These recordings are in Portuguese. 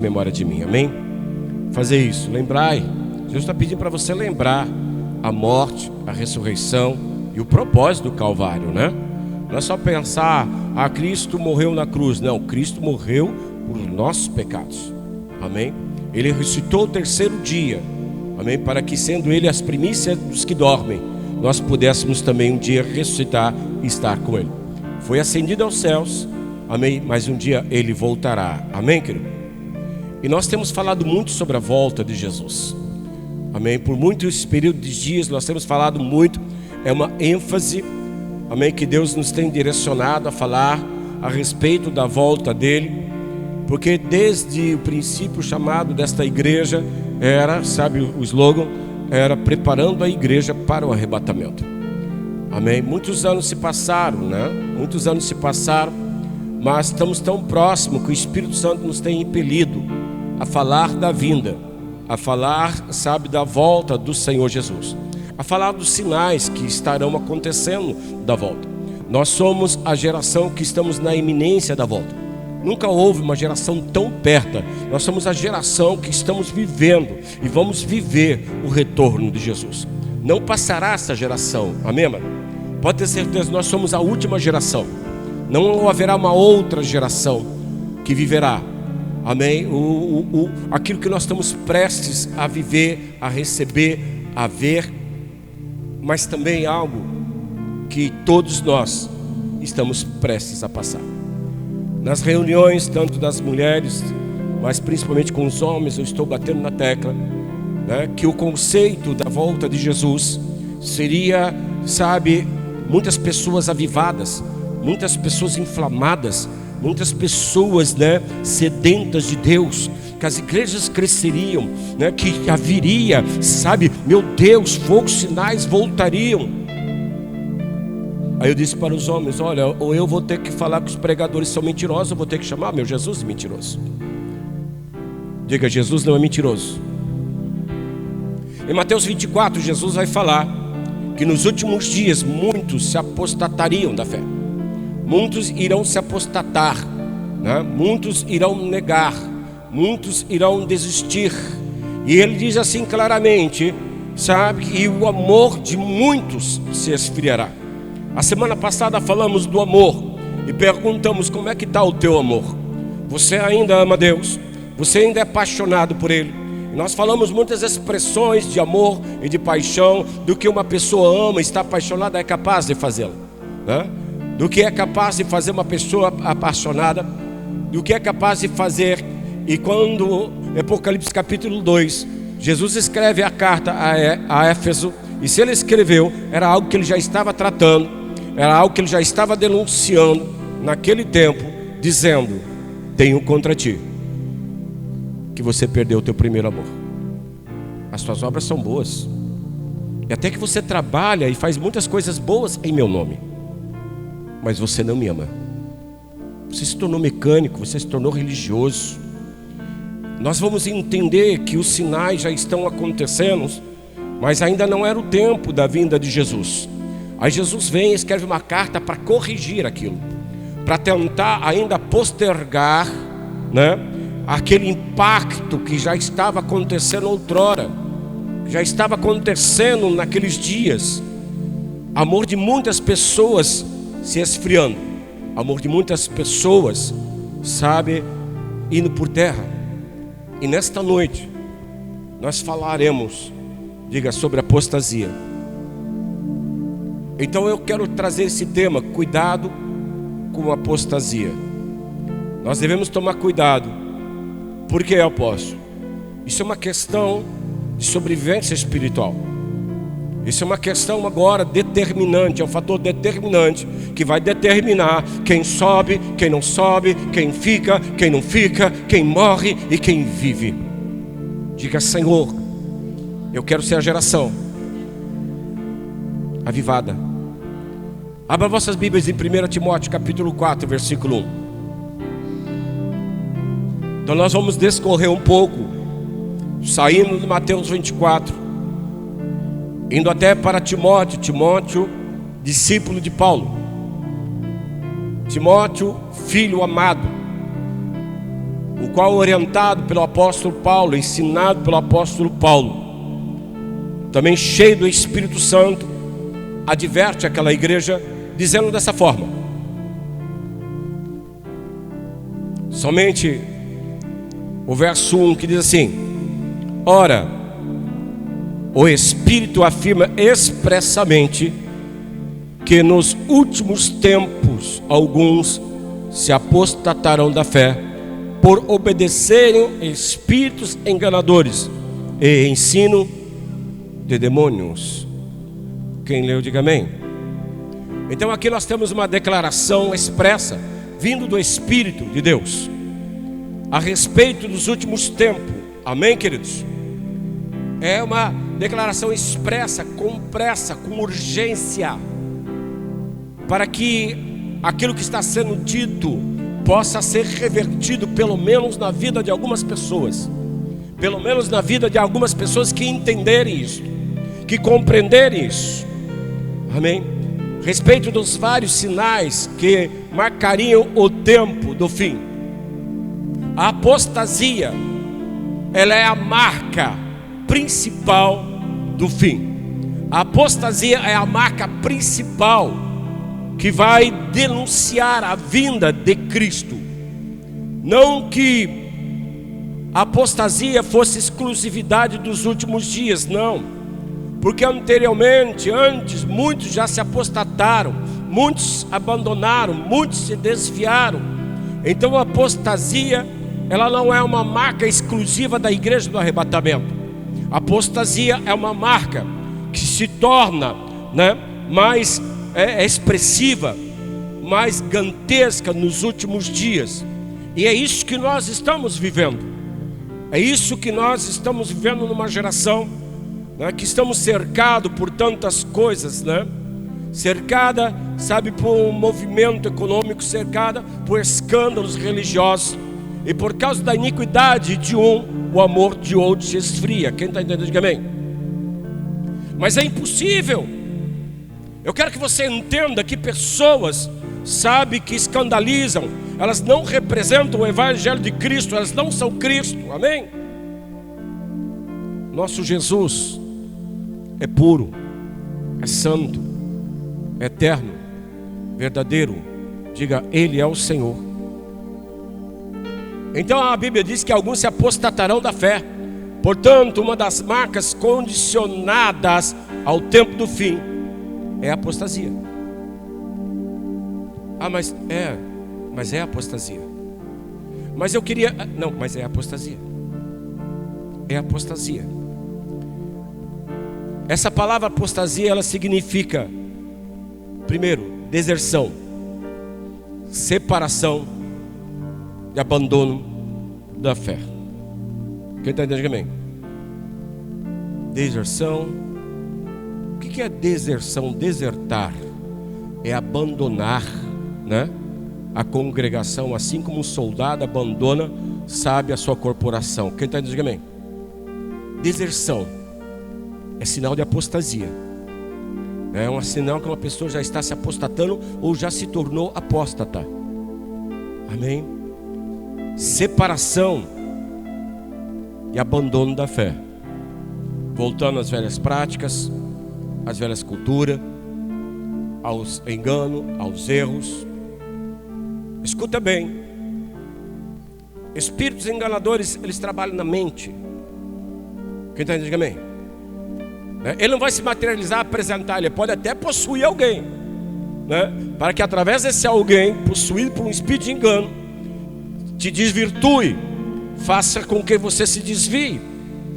memória de mim, amém? Fazer isso, lembrai. Deus está pedindo para você lembrar a morte, a ressurreição e o propósito do Calvário, né? Não é só pensar, Cristo morreu na cruz. Não, Cristo morreu por nossos pecados, amém? Ele ressuscitou o terceiro dia, amém? Para que, sendo Ele as primícias dos que dormem, nós pudéssemos também um dia ressuscitar e estar com Ele. Foi ascendido aos céus, amém? Mas um dia Ele voltará, amém, querido? E nós temos falado muito sobre a volta de Jesus, amém? Por muitos períodos de dias nós temos falado muito, é uma ênfase, amém, que Deus nos tem direcionado a falar a respeito da volta dele, porque desde o princípio chamado desta igreja era, sabe o slogan, era preparando a igreja para o arrebatamento, amém? Muitos anos se passaram, né? Muitos anos se passaram, mas estamos tão próximos que o Espírito Santo nos tem impelido a falar da vinda, a falar, sabe, da volta do Senhor Jesus, a falar dos sinais que estarão acontecendo da volta. Nós somos a geração que estamos na iminência da volta. Nunca houve uma geração tão perto. Nós somos a geração que estamos vivendo e vamos viver o retorno de Jesus. Não passará essa geração, amém, mano? Pode ter certeza, nós somos a última geração. Não haverá uma outra geração que viverá, amém? Aquilo que nós estamos prestes a viver, a receber, a ver, mas também algo que todos nós estamos prestes a passar. Nas reuniões, tanto das mulheres, mas principalmente com os homens, eu estou batendo na tecla, né, que o conceito da volta de Jesus seria, sabe, muitas pessoas avivadas, muitas pessoas inflamadas, muitas pessoas, né, sedentas de Deus, que as igrejas cresceriam, né, que haveria, sabe, meu Deus, fogo, sinais voltariam. Aí eu disse para os homens, olha, ou eu vou ter que falar que os pregadores são mentirosos, ou vou ter que chamar meu Jesus de mentiroso. Diga, Jesus não é mentiroso. Em Mateus 24, Jesus vai falar que nos últimos dias muitos se apostatariam da fé. Muitos irão se apostatar, né? Muitos irão negar, muitos irão desistir. E ele diz assim claramente, sabe, que o amor de muitos se esfriará. A semana passada falamos do amor e perguntamos como é que está o teu amor. Você ainda ama Deus? Você ainda é apaixonado por Ele? E nós falamos muitas expressões de amor e de paixão, do que uma pessoa ama, está apaixonada, é capaz de fazê-la, né? Do que é capaz de fazer uma pessoa apaixonada, do que é capaz de fazer. E quando, Apocalipse capítulo 2, Jesus escreve a carta a Éfeso, e se ele escreveu, era algo que ele já estava tratando, era algo que ele já estava denunciando naquele tempo, dizendo, tenho contra ti que você perdeu o teu primeiro amor. As tuas obras são boas, e até que você trabalha e faz muitas coisas boas em meu nome, mas você não me ama. Você se tornou mecânico, você se tornou religioso. Nós vamos entender que os sinais já estão acontecendo, mas ainda não era o tempo da vinda de Jesus. Aí Jesus vem e escreve uma carta para corrigir aquilo, para tentar ainda postergar, né, aquele impacto que já estava acontecendo outrora, que já estava acontecendo naqueles dias. Amor de muitas pessoas se esfriando, amor de muitas pessoas, sabe, indo por terra. E nesta noite nós falaremos, diga, sobre apostasia. Então eu quero trazer esse tema, cuidado com a apostasia. Nós devemos tomar cuidado. Por que, apóstolo? Isso é uma questão de sobrevivência espiritual. Isso é uma questão agora determinante, é um fator determinante que vai determinar quem sobe, quem não sobe, quem fica, quem não fica, quem morre e quem vive. Diga, Senhor, eu quero ser a geração avivada. Abra vossas Bíblias em 1 Timóteo capítulo 4, versículo 1. Então nós vamos discorrer um pouco, saindo de Mateus 24, indo até para Timóteo, discípulo de Paulo. Timóteo, filho amado. o qual, orientado pelo apóstolo Paulo, ensinado pelo apóstolo Paulo, também cheio do Espírito Santo, adverte aquela igreja, dizendo dessa forma: somente o verso 1 que diz assim: ora, o Espírito afirma expressamente que nos últimos tempos alguns se apostatarão da fé por obedecerem espíritos enganadores e ensino de demônios. Quem leu, diga amém. Então aqui nós temos uma declaração expressa, vindo do Espírito de Deus, a respeito dos últimos tempos. Amém, queridos? É uma declaração expressa, com pressa, com urgência, para que aquilo que está sendo dito possa ser revertido, pelo menos na vida de algumas pessoas, pelo menos na vida de algumas pessoas que entenderem isso, que compreenderem isso. Amém? Respeito dos vários sinais que marcariam o tempo do fim. A apostasia, ela é a marca principal do fim. A apostasia é a marca principal que vai denunciar a vinda de Cristo. Não que a apostasia fosse exclusividade dos últimos dias, não. Porque antes, muitos já se apostataram, muitos abandonaram, muitos se desviaram. Então a apostasia, ela não é uma marca exclusiva da igreja do arrebatamento. A apostasia é uma marca que se torna, mais expressiva, mais gigantesca nos últimos dias. E é isso que nós estamos vivendo. É isso que nós estamos vivendo numa geração, que estamos cercados por tantas coisas, cercada, por um movimento econômico, cercada por escândalos religiosos, e por causa da iniquidade de um, o amor de outro se esfria. Quem está entendendo, diga amém. Mas é impossível. Eu quero que você entenda que pessoas, que escandalizam, elas não representam o Evangelho de Cristo, elas não são Cristo, amém? Nosso Jesus é puro, é santo, é eterno, verdadeiro. Diga, Ele é o Senhor. Então a Bíblia diz que alguns se apostatarão da fé. Portanto, uma das marcas condicionadas ao tempo do fim é a apostasia. Mas é apostasia. Mas eu queria... Não, mas é apostasia. É apostasia. Essa palavra apostasia, ela significa, primeiro, deserção, separação e abandono da fé. Quem está entendendo, amém? Deserção. O que é deserção? Desertar é abandonar, a congregação, assim como um soldado abandona, a sua corporação. Quem está entendendo, amém? Deserção é sinal de apostasia. É um sinal que uma pessoa já está se apostatando ou já se tornou apóstata. Amém? Separação e abandono da fé, voltando às velhas práticas, às velhas culturas, aos enganos, aos erros. Escuta bem, espíritos enganadores, eles trabalham na mente. Quem está entendendo, amém? Ele não vai se materializar, apresentar, ele pode até possuir alguém, para que através desse alguém, possuído por um espírito de engano, te desvirtue, faça com que você se desvie,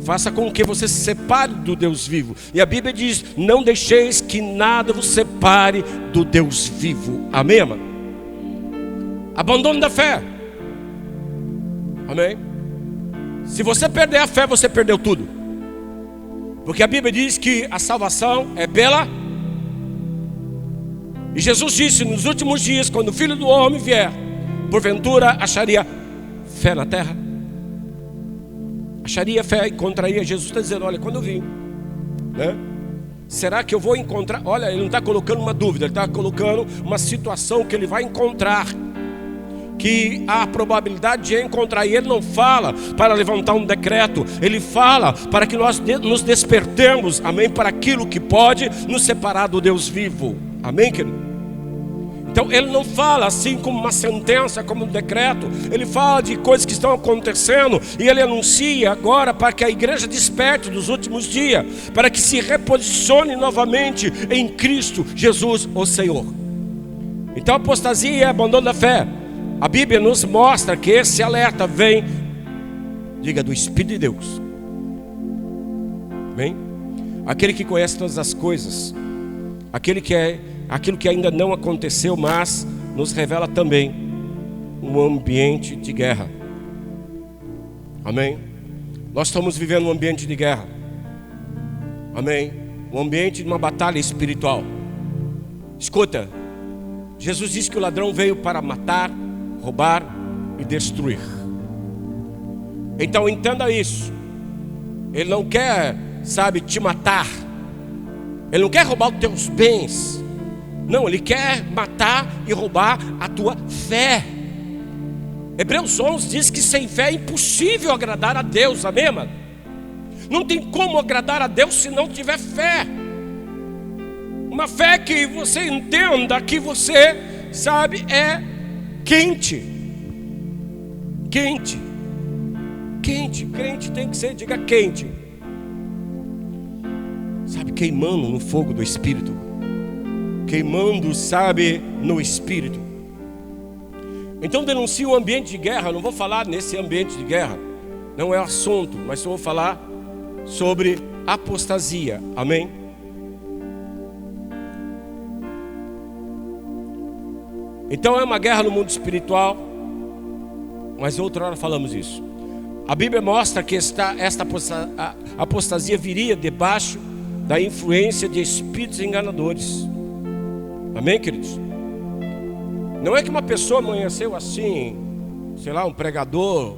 faça com que você se separe do Deus vivo. E a Bíblia diz: não deixeis que nada vos separe do Deus vivo. Amém, irmão? Abandono da fé. Amém? Se você perder a fé, você perdeu tudo. Porque a Bíblia diz que a salvação é pela... E Jesus disse: nos últimos dias, quando o Filho do Homem vier, porventura acharia fé na terra? Acharia fé, encontraria? Jesus está dizendo: olha, quando eu vim, será que eu vou encontrar? Olha, ele não está colocando uma dúvida, ele está colocando uma situação que ele vai encontrar, que que há a probabilidade de encontrar. E ele não fala para levantar um decreto, ele fala para que nós nos despertemos, amém, para aquilo que pode nos separar do Deus vivo, amém, querido? Então ele não fala assim como uma sentença, como um decreto. Ele fala de coisas que estão acontecendo, e ele anuncia agora para que a igreja desperte dos últimos dias, para que se reposicione novamente em Cristo Jesus, o Senhor. Então a apostasia é abandono da fé. A Bíblia nos mostra que esse alerta vem, diga, do Espírito de Deus. Amém? Aquele que conhece todas as coisas, aquilo que ainda não aconteceu, mas nos revela também um ambiente de guerra. Amém? Nós estamos vivendo um ambiente de guerra. Amém? Um ambiente de uma batalha espiritual. Escuta, Jesus disse que o ladrão veio para matar, roubar e destruir. Então entenda isso. Ele não quer, te matar. Ele não quer roubar os teus bens. Não, ele quer matar e roubar a tua fé. Hebreus 11 diz que sem fé é impossível agradar a Deus, amém, mano? Não tem como agradar a Deus se não tiver fé. Uma fé que você entenda que você, é quente. Quente. Quente, crente tem que ser, diga quente. Queimando no fogo do Espírito. Queimando, no Espírito. Então denuncie o ambiente de guerra. Eu não vou falar nesse ambiente de guerra, não é o assunto, mas eu vou falar sobre apostasia, amém? Então é uma guerra no mundo espiritual, mas outra hora falamos isso. A Bíblia mostra que esta apostasia viria debaixo da influência de espíritos enganadores. Amém, queridos? Não é que uma pessoa amanheceu assim, um pregador,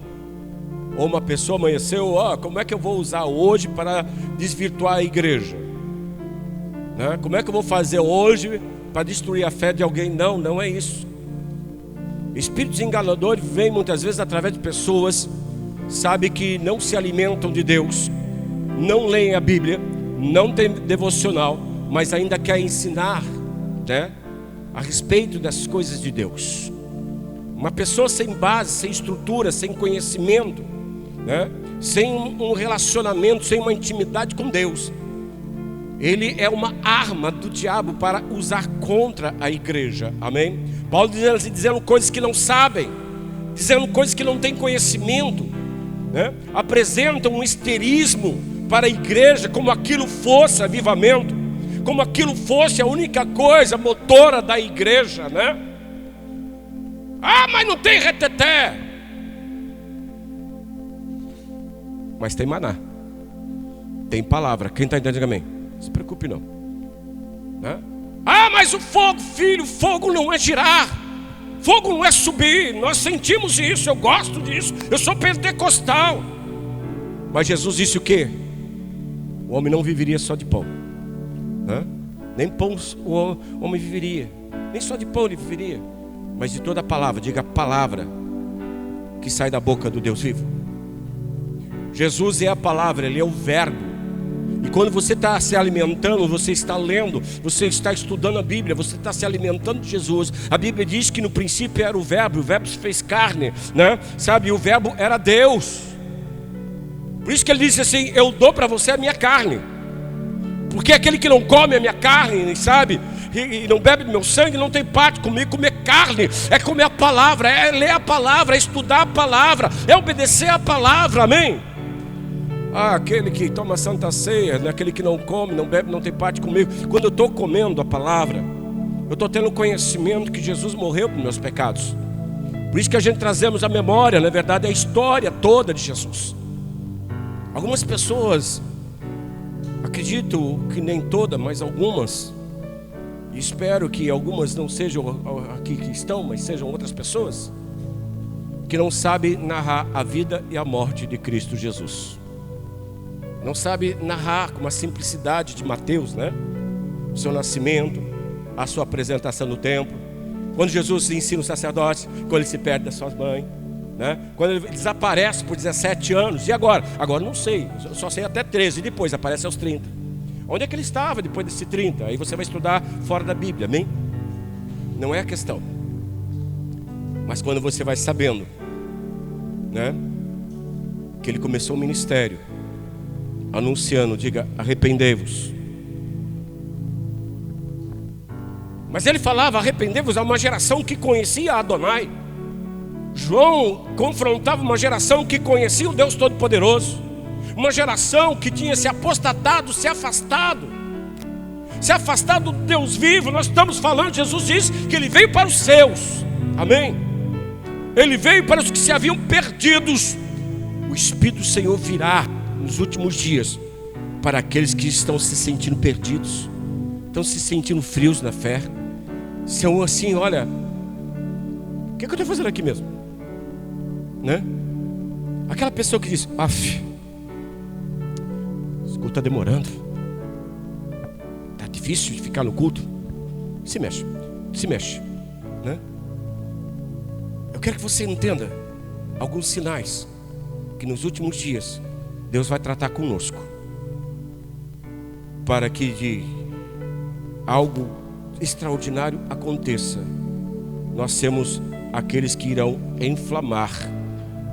ou uma pessoa amanheceu, como é que eu vou usar hoje para desvirtuar a igreja? Como é que eu vou fazer hoje para destruir a fé de alguém? Não, não é isso. Espíritos enganadores vêm muitas vezes através de pessoas, que não se alimentam de Deus, não leem a Bíblia, não tem devocional, mas ainda quer ensinar, a respeito das coisas de Deus. Uma pessoa sem base, sem estrutura, sem conhecimento, sem um relacionamento, sem uma intimidade com Deus, ele é uma arma do diabo para usar contra a igreja, amém? Paulo dizendo coisas que não sabem, dizendo coisas que não têm conhecimento, apresentam um histerismo para a igreja, como aquilo fosse avivamento, como aquilo fosse a única coisa motora da igreja, mas não tem reteté. Mas tem maná, tem palavra. Quem está entendendo, amém? Não se preocupe não. Mas o fogo, filho, fogo não é girar, fogo não é subir. Nós sentimos isso, eu gosto disso, eu sou pentecostal. Mas Jesus disse o quê? O homem não viveria só de pão, nem pão o homem viveria, nem só de pão ele viveria, mas de toda a palavra, diga a palavra que sai da boca do Deus vivo. Jesus é a palavra, Ele é o verbo. E quando você está se alimentando, você está lendo, você está estudando a Bíblia, você está se alimentando de Jesus. A Bíblia diz que no princípio era o verbo se fez carne, o verbo era Deus. Por isso que ele disse assim: eu dou para você a minha carne, porque aquele que não come a minha carne, e não bebe do meu sangue, não tem parte comigo. Comer carne é comer a palavra, é ler a palavra, é estudar a palavra, é obedecer a palavra, amém? Aquele que toma santa ceia, aquele que não come, não bebe, não tem parte comigo. Quando eu estou comendo a palavra, eu estou tendo conhecimento que Jesus morreu por meus pecados. Por isso que a gente trazemos à memória, na verdade, a história toda de Jesus. Algumas pessoas, acredito que nem todas, mas algumas, e espero que algumas não sejam aqui que estão, mas sejam outras pessoas, que não sabem narrar a vida e a morte de Cristo Jesus. Não sabe narrar com uma simplicidade de Mateus, o seu nascimento, a sua apresentação no templo, Quando Jesus ensina o sacerdote, quando ele se perde da sua mãe, né? Quando ele desaparece por 17 anos. E agora? Agora não sei, só sei até 13, e depois aparece aos 30. Onde é que ele estava depois desse 30? Aí você vai estudar fora da Bíblia, amém? Não é a questão. Mas quando você vai sabendo, né, que ele começou o ministério anunciando, diga, arrependei-vos. Mas ele falava, arrependei-vos a uma geração que conhecia Adonai. João confrontava uma geração que conhecia o Deus Todo-Poderoso, uma geração que tinha se apostatado, se afastado do Deus vivo. Nós estamos falando, Jesus diz que ele veio para os seus, amém? Ele veio para os que se haviam perdidos. O Espírito do Senhor virá nos últimos dias para aqueles que estão se sentindo perdidos, estão se sentindo frios na fé, são assim, olha, o que eu estou fazendo aqui mesmo? Né? Aquela pessoa que diz, esse culto está demorando, está difícil de ficar no culto. Se mexe, né? Eu quero que você entenda alguns sinais que nos últimos dias Deus vai tratar conosco, para que de algo extraordinário aconteça. Nós temos aqueles que irão inflamar,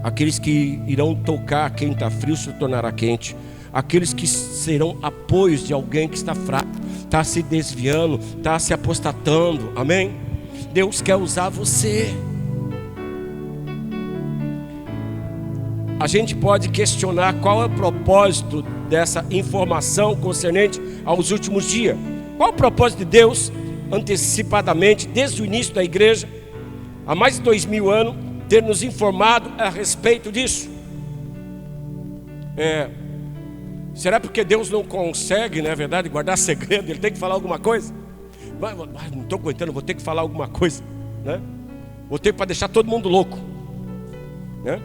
aqueles que irão tocar quem está frio se tornará quente, aqueles que serão apoios de alguém que está fraco, está se desviando, está se apostatando, amém? Deus quer usar você. A gente pode questionar qual é o propósito dessa informação concernente aos últimos dias. Qual é o propósito de Deus antecipadamente, desde o início da igreja, há mais de 2000 anos, ter nos informado a respeito disso? Será porque Deus não consegue, não é verdade, guardar segredo? Ele tem que falar alguma coisa? Não estou aguentando, vou ter que falar alguma coisa, né? Vou ter para deixar todo mundo louco, né?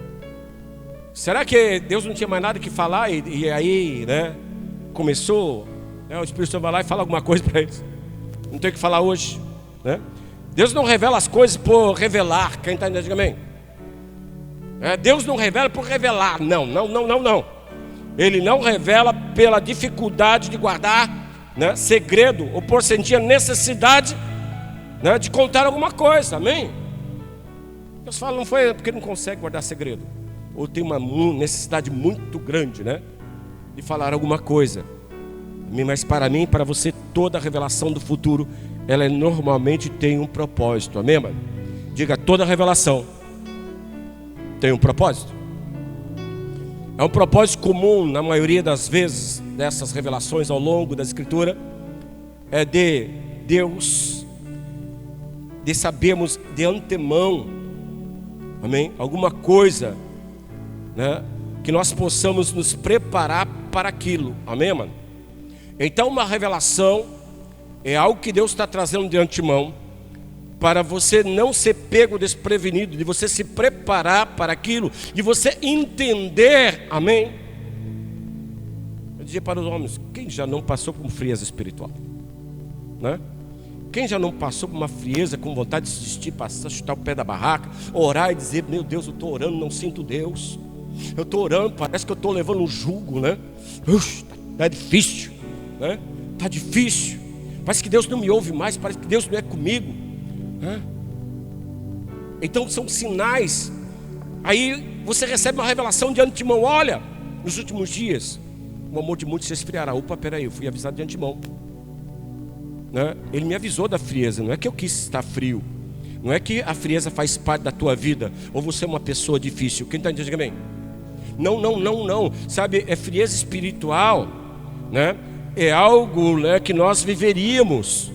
Será que Deus não tinha mais nada que falar e aí, né, começou, né, o Espírito Santo vai lá e fala alguma coisa para eles? Não tem o que falar hoje, né? Deus não revela as coisas por revelar. Quem está entendendo, amém? Deus não revela por revelar. Não. Ele não revela pela dificuldade de guardar, né, segredo, ou por sentir a necessidade, né, de contar alguma coisa, amém? Deus fala, não foi porque não consegue guardar segredo, ou tem uma necessidade muito grande, né, de falar alguma coisa. Mas para mim, para você, toda a revelação do futuro, ela normalmente tem um propósito, amém, mano? Diga, toda revelação tem um propósito. É um propósito comum na maioria das vezes dessas revelações ao longo da Escritura, é de Deus, de sabermos de antemão, amém, alguma coisa, né, que nós possamos nos preparar para aquilo, amém, mano? Então uma revelação é algo que Deus está trazendo de antemão, para você não ser pego desprevenido, de você se preparar para aquilo, de você entender, amém? Eu dizia para os homens, quem já não passou por uma frieza espiritual, né? Quem já não passou por uma frieza com vontade de desistir, passar, chutar o pé da barraca, orar e dizer, meu Deus, eu estou orando, não sinto Deus, eu estou orando, parece que eu estou levando um jugo, né? Está difícil, né? Está difícil, parece que Deus não me ouve mais, parece que Deus não é comigo. Então são sinais. Aí você recebe uma revelação de antemão. Olha, nos últimos dias o amor de muitos se esfriará. Opa, peraí, eu fui avisado de antemão, né? Ele me avisou da frieza. Não é que eu quis estar frio, não é que a frieza faz parte da tua vida, ou você é uma pessoa difícil. Quem está entendendo bem? Não. Sabe, é frieza espiritual, né? É algo, né, que nós viveríamos,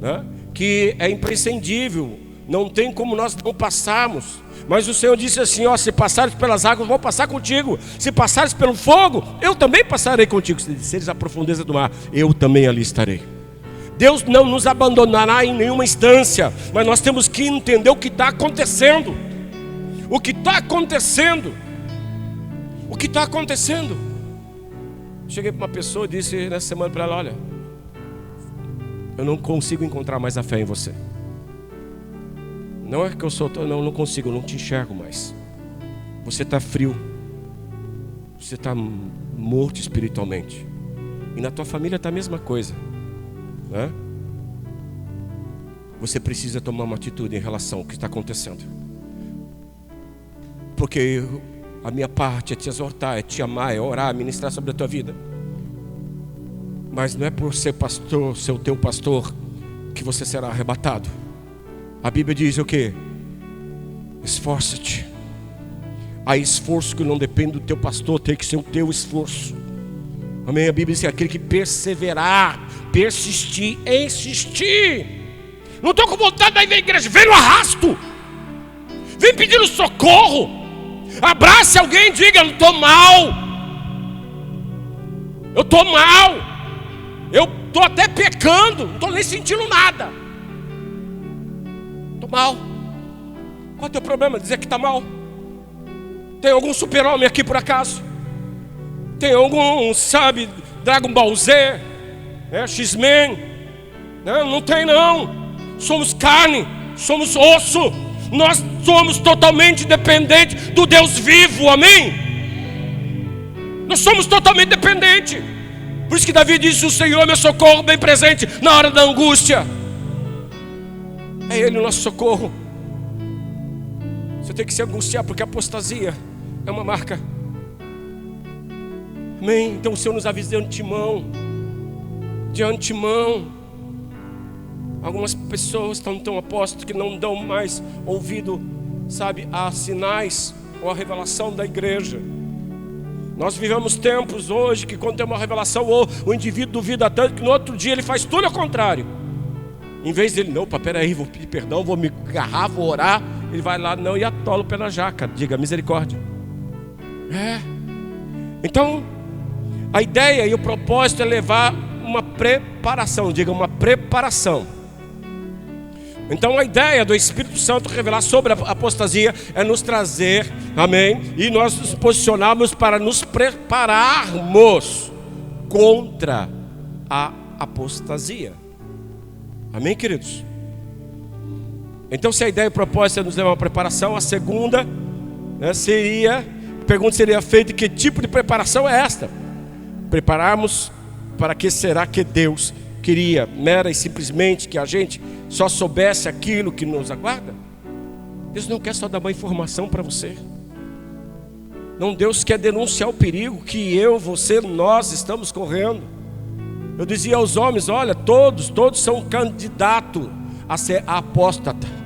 né? Que é imprescindível, não tem como nós não passarmos. Mas o Senhor disse assim, ó, se passares pelas águas, vou passar contigo. Se passares pelo fogo, eu também passarei contigo. Se desceres à profundeza do mar, eu também ali estarei. Deus não nos abandonará em nenhuma instância, mas nós temos que entender o que está acontecendo. O que está acontecendo. O que está acontecendo. Cheguei para uma pessoa e disse nessa semana para ela, olha, eu não consigo encontrar mais a fé em você. Não é que eu sou, não consigo, eu não te enxergo mais. Você está frio. Você está morto espiritualmente. E na tua família está a mesma coisa, né? Você precisa tomar uma atitude em relação ao que está acontecendo. Porque a minha parte é te exortar, é te amar, é orar, ministrar sobre a tua vida. Mas não é por ser pastor, ser o teu pastor, que você será arrebatado. A Bíblia diz o quê? Esforça-te. Há esforço que não depende do teu pastor, tem que ser o teu esforço. Amém? A Bíblia diz que aquele que perseverar, persistir, insistir. Não estou com vontade de ir na igreja, vem no arrasto. Vem pedindo socorro. Abrace alguém e diga: eu estou mal. Eu estou mal. Eu estou até pecando, não estou nem sentindo nada. Estou mal. Qual é o teu problema? Dizer que está mal? Tem algum super-homem aqui por acaso? Tem algum, sabe, Dragon Ball Z, X-Men? Não tem não. Somos carne, somos osso. Nós somos totalmente dependentes do Deus vivo, amém? Nós somos totalmente dependentes. Por isso que Davi disse: o Senhor é meu socorro bem presente na hora da angústia. É Ele o nosso socorro. Você tem que se angustiar, porque a apostasia é uma marca. Amém? Então o Senhor nos avisa de antemão. De antemão. Algumas pessoas estão tão apóstolos que não dão mais ouvido, sabe, a sinais ou a revelação da igreja. Nós vivemos tempos hoje que quando tem uma revelação, o indivíduo duvida tanto que no outro dia ele faz tudo ao contrário. Em vez dele: não, peraí, vou pedir perdão, vou me agarrar, vou orar, ele vai lá, não, e atola o pé na jaca. Diga: misericórdia. Então a ideia e o propósito é levar uma preparação. Diga: uma preparação. Então a ideia do Espírito Santo revelar sobre a apostasia é nos trazer, amém, e nós nos posicionarmos para nos prepararmos contra a apostasia. Amém, queridos? Então, se a ideia e o propósito é nos levar a uma preparação, a segunda, pergunta seria feita: que tipo de preparação é esta? Prepararmos para que será que Deus queria mera e simplesmente que a gente só soubesse aquilo que nos aguarda? Deus não quer só dar uma informação para você. Não, Deus quer denunciar o perigo que eu, você, nós estamos correndo. Eu dizia aos homens: olha, todos são candidatos a ser apóstata.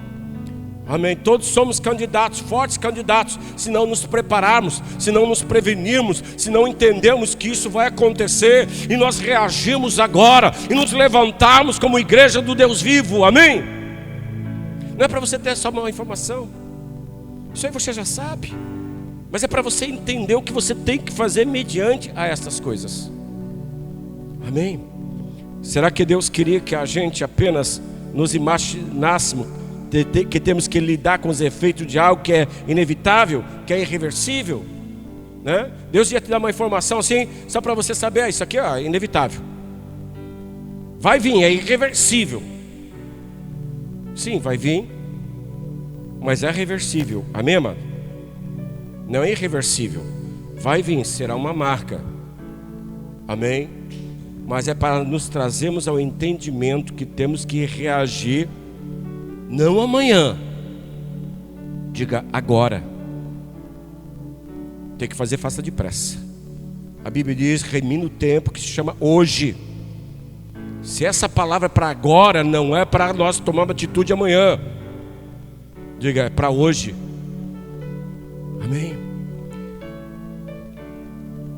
Amém? Todos somos candidatos, fortes candidatos, se não nos prepararmos, se não nos prevenirmos, se não entendermos que isso vai acontecer e nós reagimos agora e nos levantarmos como igreja do Deus vivo. Amém? Não é para você ter só uma informação, isso aí você já sabe, mas é para você entender o que você tem que fazer mediante a essas coisas. Amém? Será que Deus queria que a gente apenas nos imaginássemos que temos que lidar com os efeitos de algo que é inevitável, que é irreversível, né? Deus ia te dar uma informação assim, só para você saber: isso aqui é inevitável, vai vir, é irreversível. Sim, vai vir, mas é reversível. Amém, amado? Não é irreversível, vai vir, será uma marca. Amém? Mas é para nos trazermos ao entendimento que temos que reagir. Não amanhã, diga agora. Tem que fazer, faça depressa. A Bíblia diz: remina o tempo, que se chama hoje. Se essa palavra é para agora, não é para nós tomarmos atitude amanhã. Diga: é para hoje. Amém?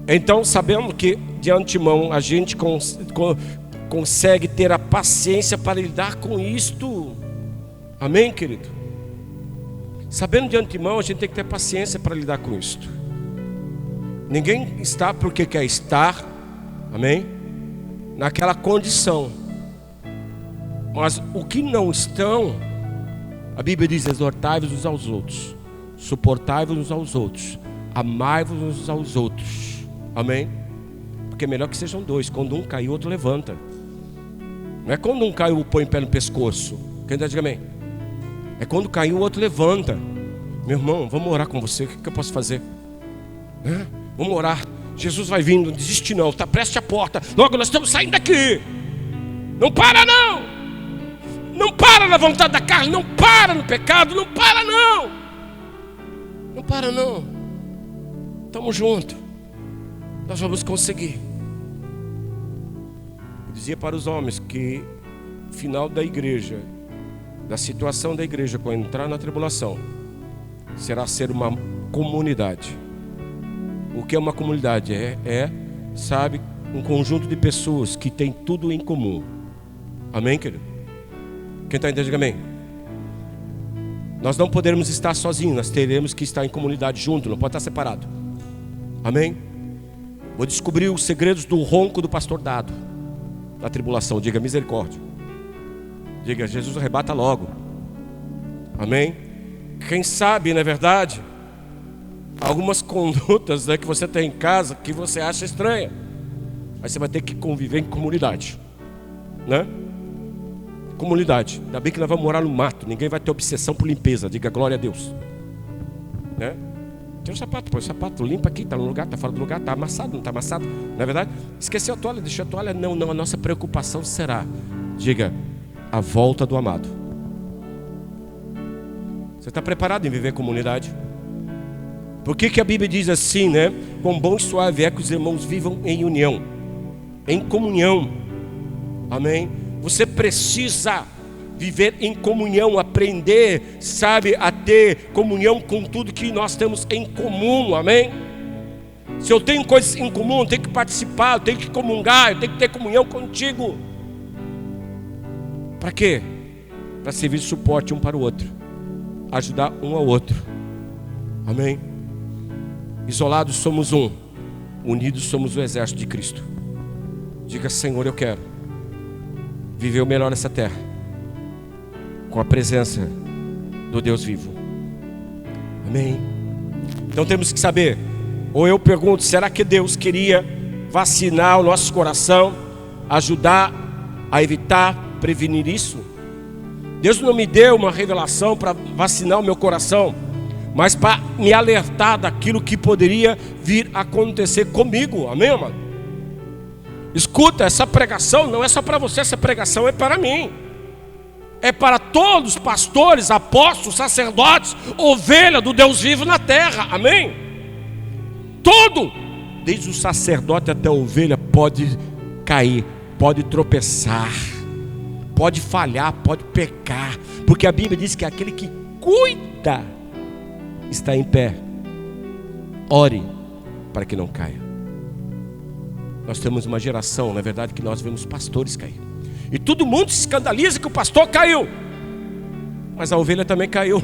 Então sabemos que de antemão a gente consegue ter a paciência para lidar com isto. Amém, querido? Sabendo de antemão, a gente tem que ter paciência para lidar com isto. Ninguém está porque quer estar, amém, naquela condição. Mas o que não estão, a Bíblia diz: exortai-vos uns aos outros, suportai-vos uns aos outros, amai-vos uns aos outros. Amém? Porque é melhor que sejam dois. Quando um cai, o outro levanta. Não é quando um cai, o põe o pé no pescoço. Quem está dizendo amém? É quando caiu, o outro levanta. Meu irmão, vamos orar com você. O que eu posso fazer? Vamos orar. Jesus vai vindo, não desiste não, está prestes à porta. Logo nós estamos saindo daqui. Não para não. Não para na vontade da carne. Não para no pecado. Não para não. Não para não. Estamos juntos. Nós vamos conseguir. Eu dizia para os homens que o final da igreja, da situação da igreja quando entrar na tribulação, será ser uma comunidade. O que é uma comunidade? Sabe, um conjunto de pessoas que tem tudo em comum. Amém, querido? Quem está entendendo, diga amém. Nós não poderemos estar sozinhos, nós teremos que estar em comunidade junto, não pode estar separado. Amém? Vou descobrir os segredos do ronco do pastor Dado, da tribulação. Diga misericórdia. Diga, Jesus arrebata logo. Amém? Quem sabe, na verdade, algumas condutas que você tem em casa que você acha estranha, aí você vai ter que conviver em comunidade, né? Comunidade. Ainda bem que nós vamos morar no mato. Ninguém vai ter obsessão por limpeza. Diga glória a Deus, né? Tira o sapato, põe o sapato, limpa aqui, está no lugar, está fora do lugar, está amassado, não está amassado. Não é verdade? Esqueceu a toalha, deixou a toalha. Não, a nossa preocupação será, diga, a volta do amado. Você está preparado em viver em comunidade? Por que a Bíblia diz assim, né? Quão bom e suave é que os irmãos vivam em união, em comunhão. Amém? Você precisa viver em comunhão, aprender, sabe, a ter comunhão com tudo que nós temos em comum. Amém? Se eu tenho coisas em comum, eu tenho que participar, eu tenho que comungar, eu tenho que ter comunhão contigo. Para quê? Para servir de suporte um para o outro, ajudar um ao outro. Amém? Isolados somos um, unidos somos o exército de Cristo. Diga, Senhor, eu quero viver o melhor nessa terra, com a presença do Deus vivo. Amém? Então temos que saber, ou eu pergunto, será que Deus queria vacinar o nosso coração, ajudar a evitar, prevenir isso? Deus não me deu uma revelação para vacinar o meu coração, mas para me alertar daquilo que poderia vir a acontecer comigo. Amém, amado? Escuta, essa pregação não é só para você, essa pregação é para mim. É para todos os pastores, apóstolos, sacerdotes, ovelha do Deus vivo na terra. Amém? Todo, desde o sacerdote até a ovelha, pode cair, pode tropeçar, pode falhar, pode pecar, porque a Bíblia diz que aquele que cuida está em pé. Ore para que não caia. Nós temos uma geração, na verdade, que nós vemos pastores cair, e todo mundo se escandaliza que o pastor caiu, mas a ovelha também caiu.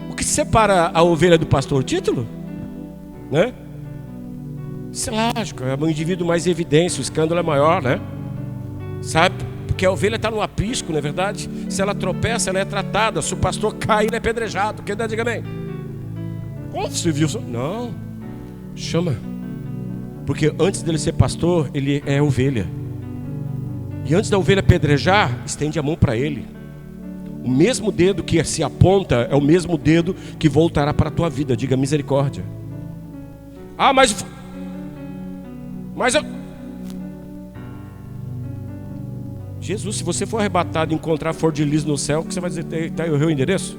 O que separa a ovelha do pastor? O título, né? Isso é lógico, é um indivíduo mais em evidência, o escândalo é maior, né? Sabe? Porque a ovelha está no aprisco, não é verdade? Se ela tropeça, ela é tratada. Se o pastor cair, ele é apedrejado. Quem dá, diga amém. Como você viu? Não, chama. Porque antes dele ser pastor, ele é ovelha. E antes da ovelha apedrejar, estende a mão para ele. O mesmo dedo que se aponta é o mesmo dedo que voltará para a tua vida. Diga misericórdia. Ah, mas Jesus, se você for arrebatado e encontrar flor de lis no céu, o que você vai dizer? Está aí o meu endereço?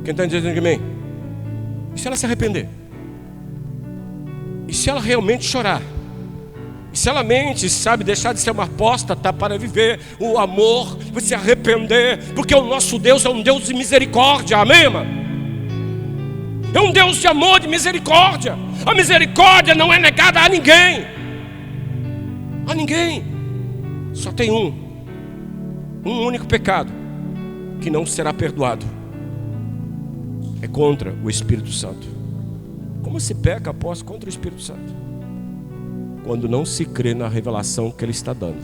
Quem está dizendo amém? E se ela se arrepender? E se ela realmente chorar? E se ela mente, sabe, deixar de ser uma apóstata para viver o amor, se arrepender, porque o nosso Deus é um Deus de misericórdia, amém, mano? É um Deus de amor, de misericórdia. A misericórdia não é negada a ninguém. A ninguém. Só tem um único pecado que não será perdoado. É contra o Espírito Santo. Como se peca, após contra o Espírito Santo? Quando não se crê na revelação que Ele está dando.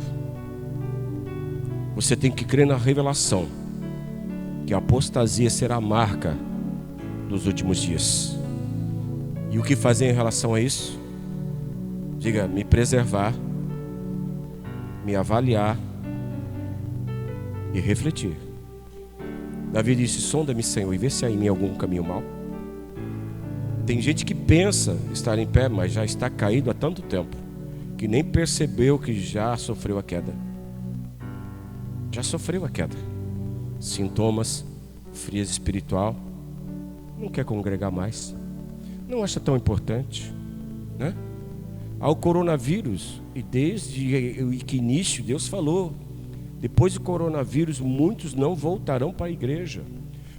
Você tem que crer na revelação que a apostasia será a marca dos últimos dias. E o que fazer em relação a isso? Diga, me preservar, me avaliar e refletir. Davi disse: sonda-me, Senhor, e vê se há em mim algum caminho mau. Tem gente que pensa estar em pé, mas já está caído há tanto tempo que nem percebeu que já sofreu a queda. Já sofreu a queda. Sintomas, frieza espiritual, não quer congregar mais, não acha tão importante, né? Ao coronavírus, e desde o início Deus falou: depois do coronavírus muitos não voltarão para a igreja,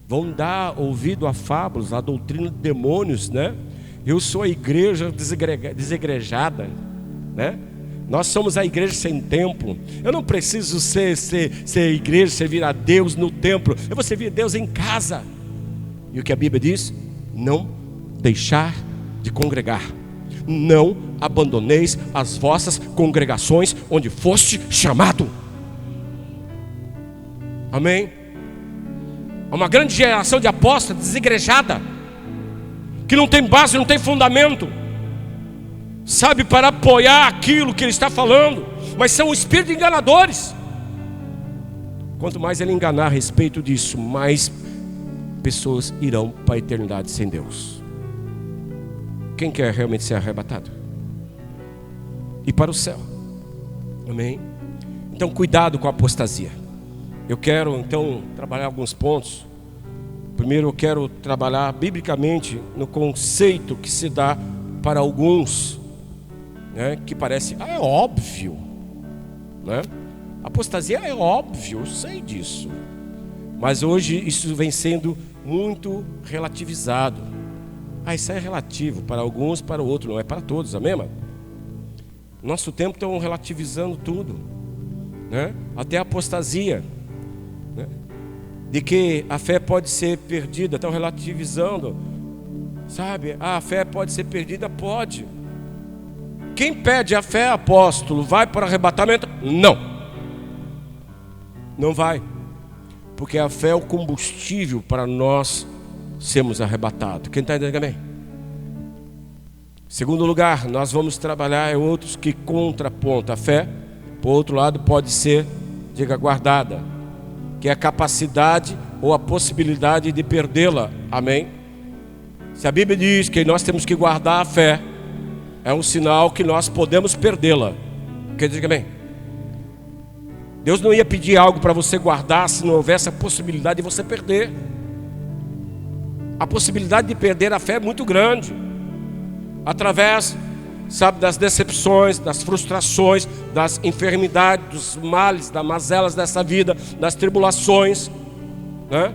vão dar ouvido a fábulas, a doutrina de demônios, né? Eu sou a igreja desegrejada, né? Nós somos a igreja sem templo. Eu não preciso ser igreja, servir a Deus no templo. Eu vou servir a Deus em casa. E o que a Bíblia diz? Não deixar de congregar. Não abandoneis as vossas congregações onde foste chamado. Amém? Há uma grande geração de apóstolos desegrejada, que não tem base, não tem fundamento, sabe, para apoiar aquilo que ele está falando, mas são espíritos enganadores. Quanto mais ele enganar a respeito disso, mais pessoas irão para a eternidade sem Deus. Quem quer realmente ser arrebatado? E para o céu. Amém? Então cuidado com a apostasia. Eu quero então trabalhar alguns pontos. Primeiro eu quero trabalhar biblicamente no conceito que se dá para alguns, né, que parece, é óbvio, né? Apostasia é óbvio, eu sei disso. Mas hoje isso vem sendo muito relativizado. Isso é relativo para alguns, para o outro, não é para todos, amém, mano? Nosso tempo estão relativizando tudo, né? Até a apostasia, né? De que a fé pode ser perdida, estão relativizando, sabe? A fé pode ser perdida, pode. Quem perde a fé, apóstolo, vai para o arrebatamento? Não. Não vai. Porque a fé é o combustível para nós sermos arrebatados. Quem está entendendo também? Segundo lugar, nós vamos trabalhar outros que contrapontam a fé. Por outro lado, pode ser, diga, guardada, que é a capacidade ou a possibilidade de perdê-la. Amém? Se a Bíblia diz que nós temos que guardar a fé, é um sinal que nós podemos perdê-la. Quer dizer, amém? Deus não ia pedir algo para você guardar se não houvesse a possibilidade de você perder. A possibilidade de perder a fé é muito grande. Através, sabe, das decepções, das frustrações, das enfermidades, dos males, das mazelas dessa vida, das tribulações, né?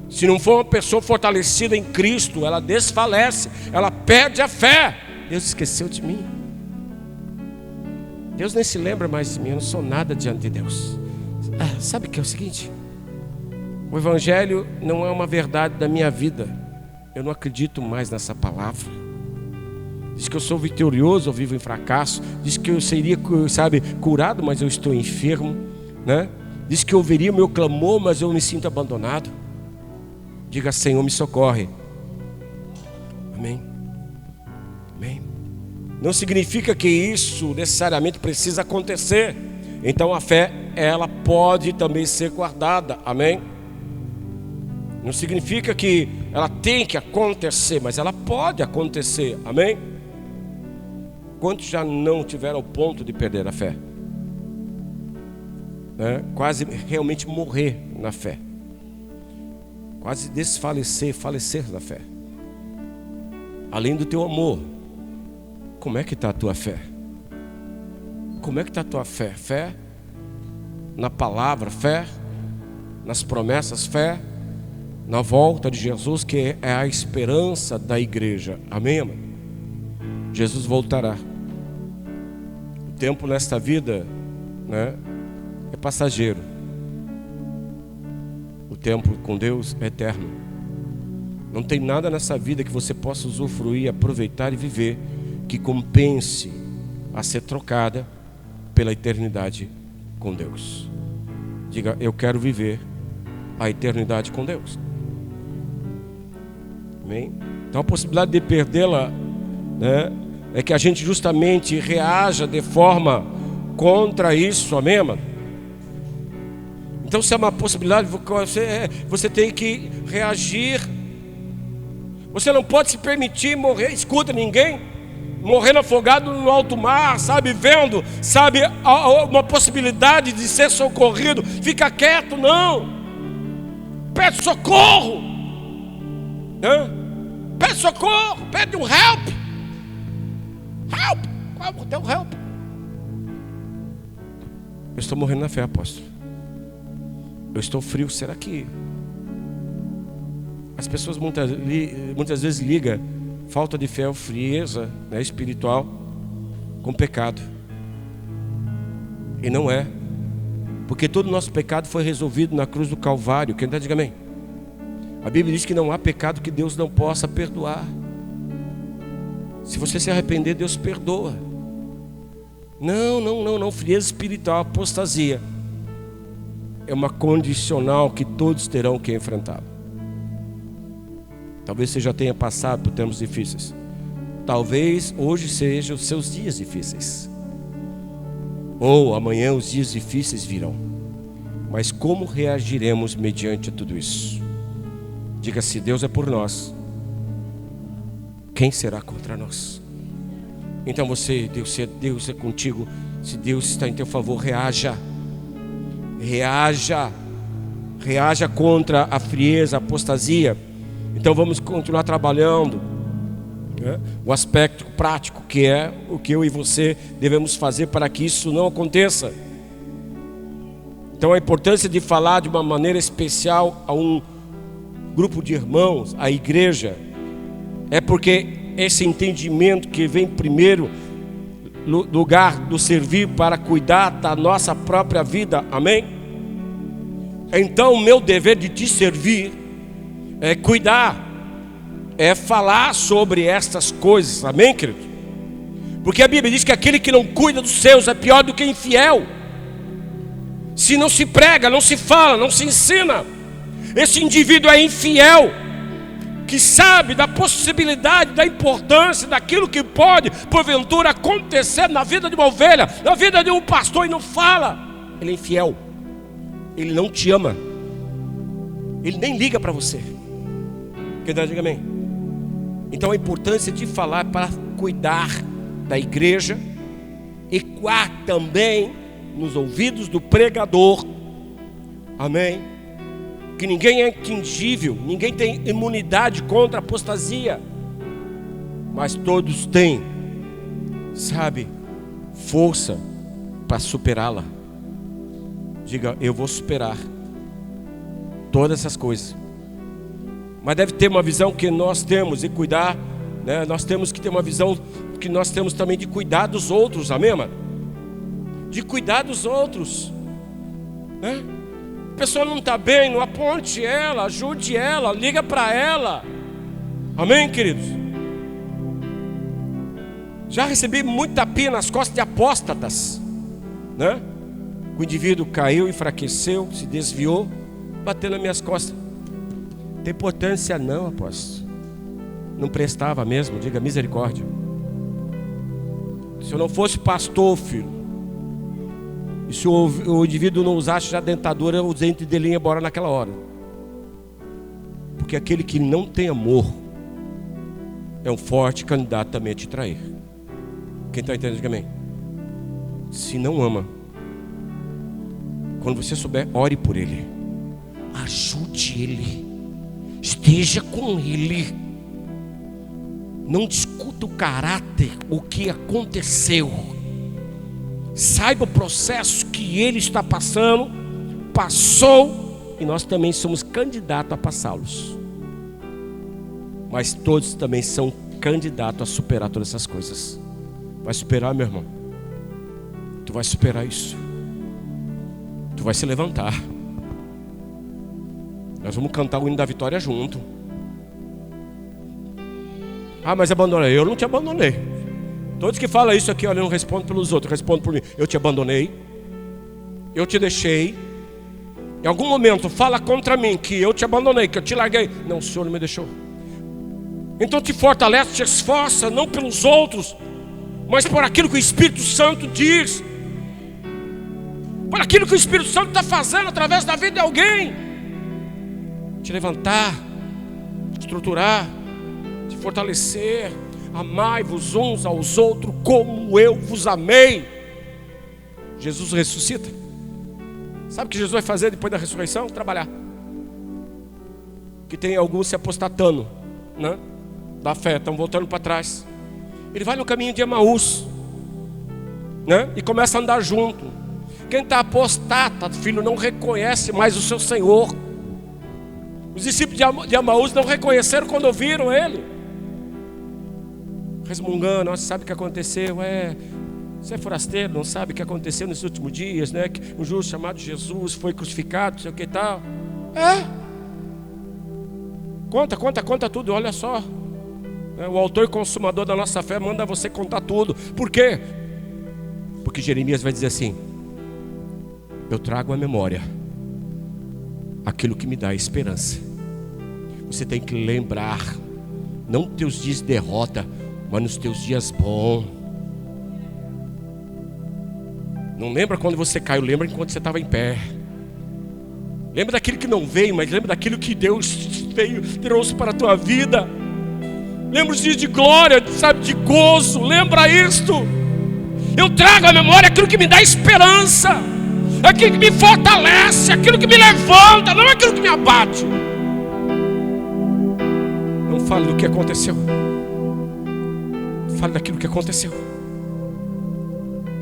Se não for uma pessoa fortalecida em Cristo, ela desfalece, ela perde a fé. Deus esqueceu de mim. Deus nem se lembra mais de mim, eu não sou nada diante de Deus. Sabe o que é o seguinte? O Evangelho não é uma verdade da minha vida. Eu não acredito mais nessa palavra. Diz que eu sou vitorioso, eu vivo em fracasso. Diz que eu seria, sabe, curado, mas eu estou enfermo, né? Diz que eu ouviria o meu clamor, mas eu me sinto abandonado. Diga: Senhor, me socorre. Amém? Amém? Não significa que isso necessariamente precisa acontecer. Então a fé, ela pode também ser guardada. Amém? Não significa que ela tem que acontecer, mas ela pode acontecer. Amém? Quantos já não tiveram ao ponto de perder a fé? Quase realmente morrer na fé. Quase desfalecer, falecer na fé. Além do teu amor, como é que está a tua fé? Como é que está a tua fé? Fé na palavra, fé nas promessas, fé na volta de Jesus, que é a esperança da igreja. Amém, amém? Jesus voltará. O tempo nesta vida, né, é passageiro. O tempo com Deus é eterno. Não tem nada nessa vida que você possa usufruir, aproveitar e viver que compense a ser trocada pela eternidade com Deus. Diga: eu quero viver a eternidade com Deus. Amém? Então a possibilidade de perdê-la, né, é que a gente justamente reaja de forma contra isso. Amém, mano? Então, se é uma possibilidade, você tem que reagir. Você não pode se permitir morrer, escuta ninguém, morrendo afogado no alto mar, sabe, vendo, sabe, uma possibilidade de ser socorrido. Fica quieto, não. Pede socorro. Pede socorro, pede um help. Help, qual é o teu help? Eu estou morrendo na fé, apóstolo. Eu estou frio, será que... As pessoas muitas vezes ligam falta de fé ou frieza, né, espiritual com pecado. E não é. Porque todo o nosso pecado foi resolvido na cruz do Calvário. Quem diga amém? A Bíblia diz que não há pecado que Deus não possa perdoar. Se você se arrepender, Deus perdoa. Não. Frieza espiritual, apostasia é uma condicional que todos terão que enfrentar. Talvez você já tenha passado por tempos difíceis. Talvez hoje sejam os seus dias difíceis. Ou amanhã os dias difíceis virão. Mas como reagiremos mediante tudo isso? Diga: se Deus é por nós, quem será contra nós? Então se Deus é contigo, se Deus está em teu favor, reaja. Reaja contra a frieza, a apostasia. Então vamos continuar trabalhando, né, o aspecto prático, que é o que eu e você devemos fazer para que isso não aconteça. Então a importância de falar de uma maneira especial a um grupo de irmãos, a igreja, é porque esse entendimento que vem primeiro no lugar do servir para cuidar da nossa própria vida, amém? Então o meu dever de te servir é cuidar, é falar sobre estas coisas, amém, querido? Porque a Bíblia diz que aquele que não cuida dos seus é pior do que infiel. Se não se prega, não se fala, não se ensina, esse indivíduo é infiel, que sabe da possibilidade, da importância daquilo que pode porventura acontecer na vida de uma ovelha, na vida de um pastor, e não fala. Ele é infiel, ele não te ama, ele nem liga para você. Diga amém. Então a importância de falar para cuidar da igreja, ecoar também nos ouvidos do pregador, amém? Que ninguém é atingível, ninguém tem imunidade contra a apostasia, mas todos têm, sabe, força para superá-la. Diga: eu vou superar todas essas coisas. Mas deve ter uma visão que nós temos e cuidar, né? Nós temos que ter uma visão que nós temos também de cuidar dos outros, amém, mano? De cuidar dos outros, né? A pessoa não está bem, não aponte ela, ajude ela, liga para ela, amém, queridos? Já recebi muito tapinha nas costas de apóstatas, né? O indivíduo caiu, enfraqueceu, se desviou, bateu nas minhas costas. Não tem importância não, apóstolo. Não prestava mesmo, diga misericórdia. Se eu não fosse pastor, filho, e se o indivíduo não usasse já dentadura, os dentes dele iam embora naquela hora. Porque aquele que não tem amor é um forte candidato também a te trair. Quem está entendendo, diga amém. Se não ama, quando você souber, ore por ele, ajude ele, esteja com ele. Não discuta o caráter, o que aconteceu. Saiba o processo que ele está passando, passou, e nós também somos candidatos a passá-los. Mas todos também são candidatos a superar todas essas coisas. Vai superar, meu irmão. Tu vai superar isso. Tu vai se levantar. Nós vamos cantar o hino da vitória junto. Ah, mas abandonei. Eu não te abandonei. Todos que falam isso aqui, olha, eu não respondo pelos outros, respondo por mim. Eu te abandonei, eu te deixei. Em algum momento fala contra mim que eu te abandonei, que eu te larguei. Não, o Senhor não me deixou. Então te fortalece, te esforça, não pelos outros, mas por aquilo que o Espírito Santo diz. por aquilo que o Espírito Santo está fazendo através da vida de alguém. Te levantar, te estruturar, te fortalecer. Amai-vos uns aos outros como eu vos amei. Jesus ressuscita. Sabe o que Jesus vai fazer depois da ressurreição? Trabalhar. Que tem alguns se apostatando, né, da fé, estão voltando para trás. Ele vai no caminho de Emaús, né, e começa a andar junto. Quem está apostata, filho, não reconhece mais o seu Senhor. Os discípulos de Emaús não reconheceram quando ouviram ele, resmungando: nossa, sabe o que aconteceu? Você é forasteiro, não sabe o que aconteceu nos últimos dias, né? Que um justo chamado Jesus foi crucificado, não sei o que e tal. Conta tudo, olha só. O autor e consumador da nossa fé manda você contar tudo. Por quê? Porque Jeremias vai dizer assim: eu trago à memória aquilo que me dá esperança. Você tem que lembrar, não nos teus dias de derrota, mas nos teus dias bons. Não lembra quando você caiu, lembra enquanto você estava em pé. Lembra daquilo que não veio, mas lembra daquilo que Deus veio, trouxe para a tua vida. Lembra os dias de glória, sabe, de gozo. Lembra isto. Eu trago à memória aquilo que me dá esperança, aquilo que me fortalece, aquilo que me levanta, não aquilo que me abate. Não fale do que aconteceu, fale daquilo que aconteceu.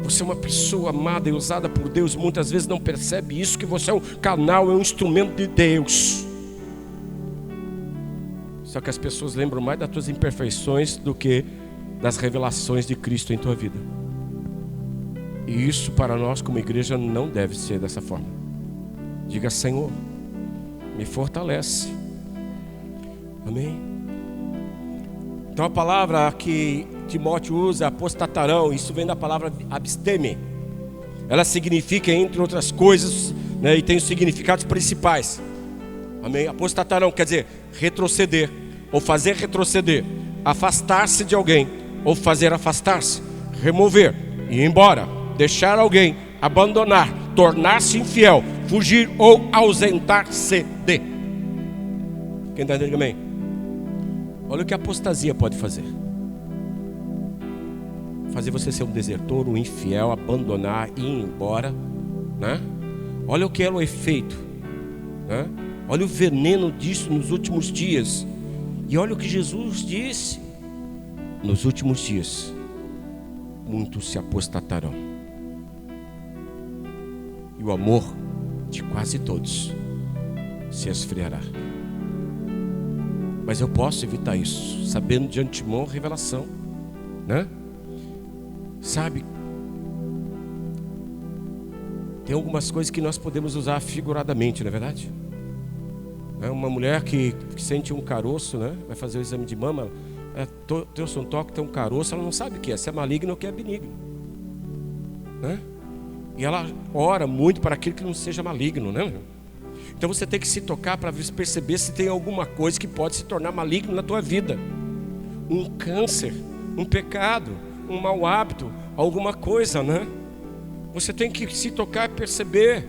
Você é uma pessoa amada e usada por Deus. Muitas vezes não percebe isso, que você é um canal, é um instrumento de Deus. Só que as pessoas lembram mais das tuas imperfeições do que das revelações de Cristo em tua vida. E isso para nós como igreja não deve ser dessa forma. Diga: Senhor, me fortalece. Amém? Então a palavra que Timóteo usa, apostatarão, isso vem da palavra absteme. Ela significa, entre outras coisas, né, e tem os significados principais. Amém? Apostatarão quer dizer retroceder, ou fazer retroceder, afastar-se de alguém, ou fazer afastar-se, remover, ir embora, deixar alguém, abandonar, tornar-se infiel, fugir ou ausentar-se de. Quem está dizendo amém? Olha o que a apostasia pode fazer. Fazer você ser um desertor, um infiel, abandonar, ir embora, né? Olha o que é o efeito, né? Olha o veneno disso nos últimos dias. E olha o que Jesus disse: nos últimos dias muitos se apostatarão, e o amor de quase todos se esfriará. Mas eu posso evitar isso, sabendo de antemão a revelação, né? Sabe, tem algumas coisas que nós podemos usar figuradamente, não é verdade? Uma mulher que sente um caroço, né? Vai fazer o exame de mama, trouxe um toque, tem um caroço, ela não sabe o que é, se é maligno ou que é benigno, né? E ela ora muito para aquilo que não seja maligno, né? Então você tem que se tocar para perceber se tem alguma coisa que pode se tornar maligno na tua vida. Um câncer, um pecado, um mau hábito, alguma coisa, né? Você tem que se tocar e perceber,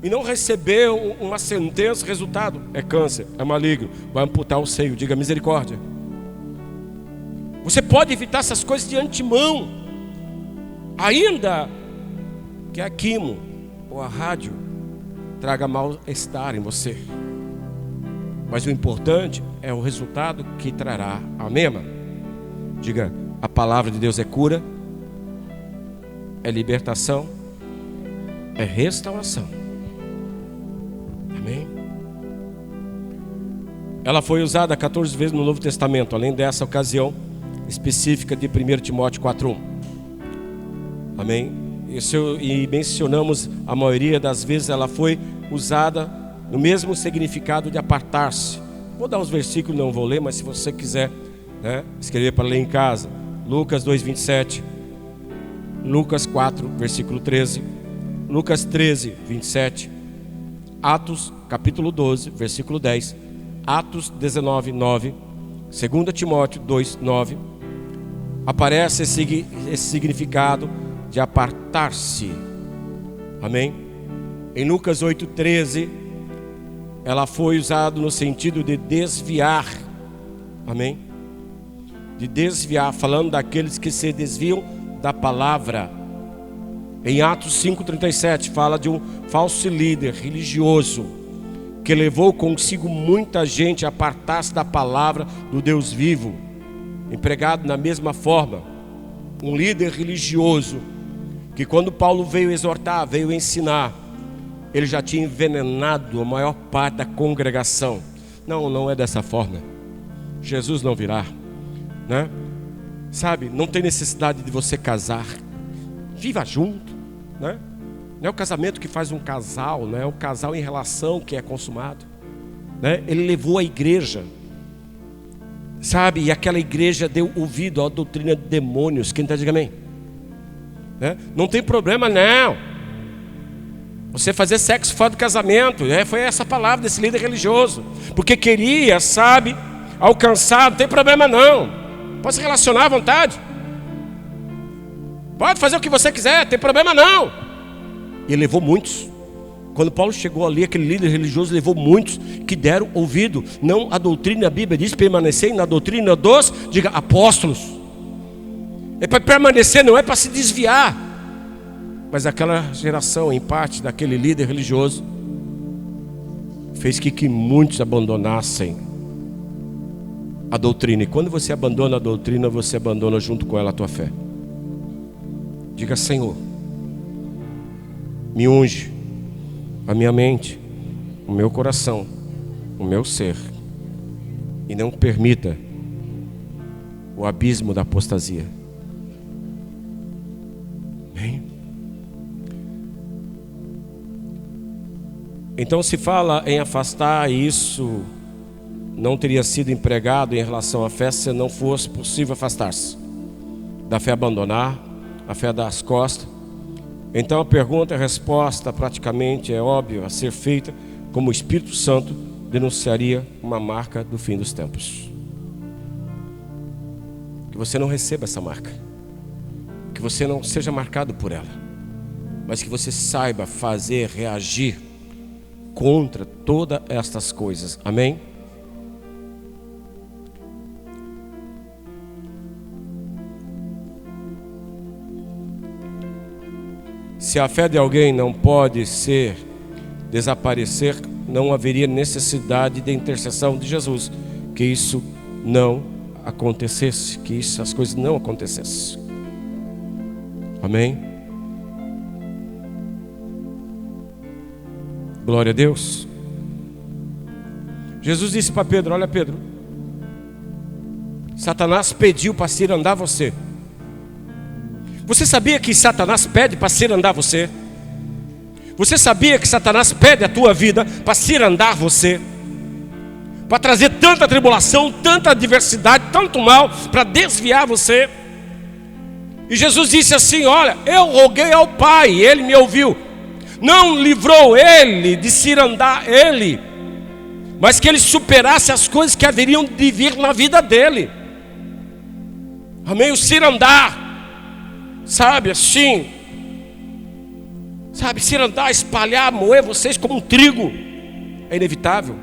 e não receber uma sentença, resultado é câncer, é maligno, vai amputar o seio. Diga misericórdia. Você pode evitar essas coisas de antemão, ainda que a quimo ou a rádio traga mal-estar em você, mas o importante é o resultado que trará. Amém, irmão? Diga: a palavra de Deus é cura, é libertação, é restauração. Amém? Ela foi usada 14 vezes no Novo Testamento, além dessa ocasião específica de 1 Timóteo 4:1. Amém? E mencionamos a maioria das vezes ela foi usada no mesmo significado de apartar-se. Vou dar uns versículos, não vou ler, mas se você quiser, né, escrever para ler em casa. Lucas 2:27, Lucas 4, versículo 13, Lucas 13, 27, Atos capítulo 12, versículo 10, Atos 19, 9, 2 Timóteo 2, 9. Aparece esse significado de apartar-se. Amém? Em Lucas 8,13, ela foi usada no sentido de desviar. Amém? De desviar, falando daqueles que se desviam da palavra. Em Atos 5,37 fala de um falso líder religioso que levou consigo muita gente a apartar-se da palavra do Deus vivo. Empregado na mesma forma, um líder religioso que quando Paulo veio exortar, veio ensinar, ele já tinha envenenado a maior parte da congregação. Não é dessa forma. Jesus não virá, né? Sabe, não tem necessidade de você casar. Viva junto, né? Não é o casamento que faz um casal, né? É o casal em relação que é consumado, né? Ele levou a igreja, sabe? E aquela igreja deu ouvido à doutrina de demônios. Quem está, diga amém, né? Não tem problema não você fazer sexo fora do casamento, né? Foi essa palavra desse líder religioso, porque queria, sabe, alcançar. Não tem problema não, pode se relacionar à vontade, pode fazer o que você quiser, não tem problema não. E ele levou muitos. Quando Paulo chegou ali, aquele líder religioso levou muitos que deram ouvido. Não a doutrina, a Bíblia diz, permanecer na doutrina dos, diga, apóstolos. É para permanecer, não é para se desviar. Mas aquela geração, em parte daquele líder religioso, fez que muitos abandonassem a doutrina. E quando você abandona a doutrina, você abandona junto com ela a tua fé. Diga: Senhor, me unge a minha mente, o meu coração, o meu ser, e não permita o abismo da apostasia. Amém? Então se fala em afastar, e isso não teria sido empregado em relação à fé se não fosse possível afastar-se da fé, abandonar a fé, dar as costas. Então a pergunta e a resposta praticamente é óbvia a ser feita: como o Espírito Santo denunciaria uma marca do fim dos tempos. Que você não receba essa marca, que você não seja marcado por ela, mas que você saiba fazer, reagir contra todas estas coisas. Amém? Se a fé de alguém não pode desaparecer, não haveria necessidade de intercessão de Jesus, que isso não acontecesse, que essas coisas não acontecessem. Amém? Glória a Deus. Jesus disse para Pedro: olha Pedro, Satanás pediu para cirandar você. Você sabia que Satanás pede para cirandar você? Você sabia que Satanás pede a tua vida para cirandar você, para trazer tanta tribulação, tanta adversidade, tanto mal, para desviar você? E Jesus disse assim: olha, eu roguei ao Pai, e Ele me ouviu. Não livrou Ele de cirandar Ele, mas que Ele superasse as coisas que haveriam de vir na vida dele. Amém? O cirandar, sabe, assim, sabe, cirandar, espalhar, moer vocês como um trigo, é inevitável.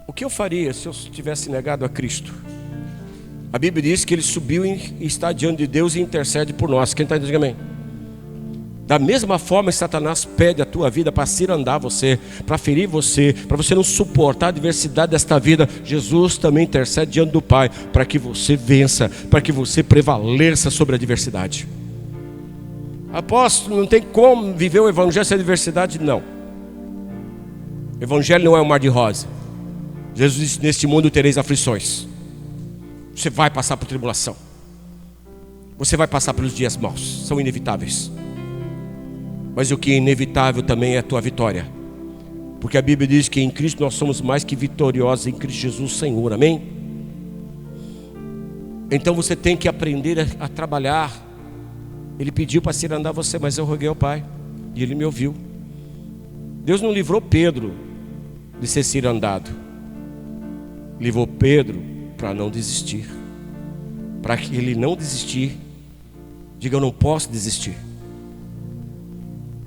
O que eu faria se eu tivesse negado a Cristo? A Bíblia diz que Ele subiu e está diante de Deus e intercede por nós. Quem está dizendo amém? Da mesma forma, Satanás pede a tua vida para cirandar você, para ferir você, para você não suportar a adversidade desta vida. Jesus também intercede diante do Pai para que você vença, para que você prevaleça sobre a adversidade. Apóstolo, não tem como viver o Evangelho sem adversidade? Não. O Evangelho não é um mar de rosa. Jesus disse: neste mundo tereis aflições. Você vai passar por tribulação, você vai passar pelos dias maus, são inevitáveis. Mas o que é inevitável também é a tua vitória, porque a Bíblia diz que em Cristo nós somos mais que vitoriosos em Cristo Jesus Senhor. Amém? Então você tem que aprender a trabalhar. Ele pediu para cirandar você, mas eu roguei ao Pai e Ele me ouviu. Deus não livrou Pedro de ser cirandado, livrou Pedro para não desistir, para que ele não desistir. Diga: eu não posso desistir.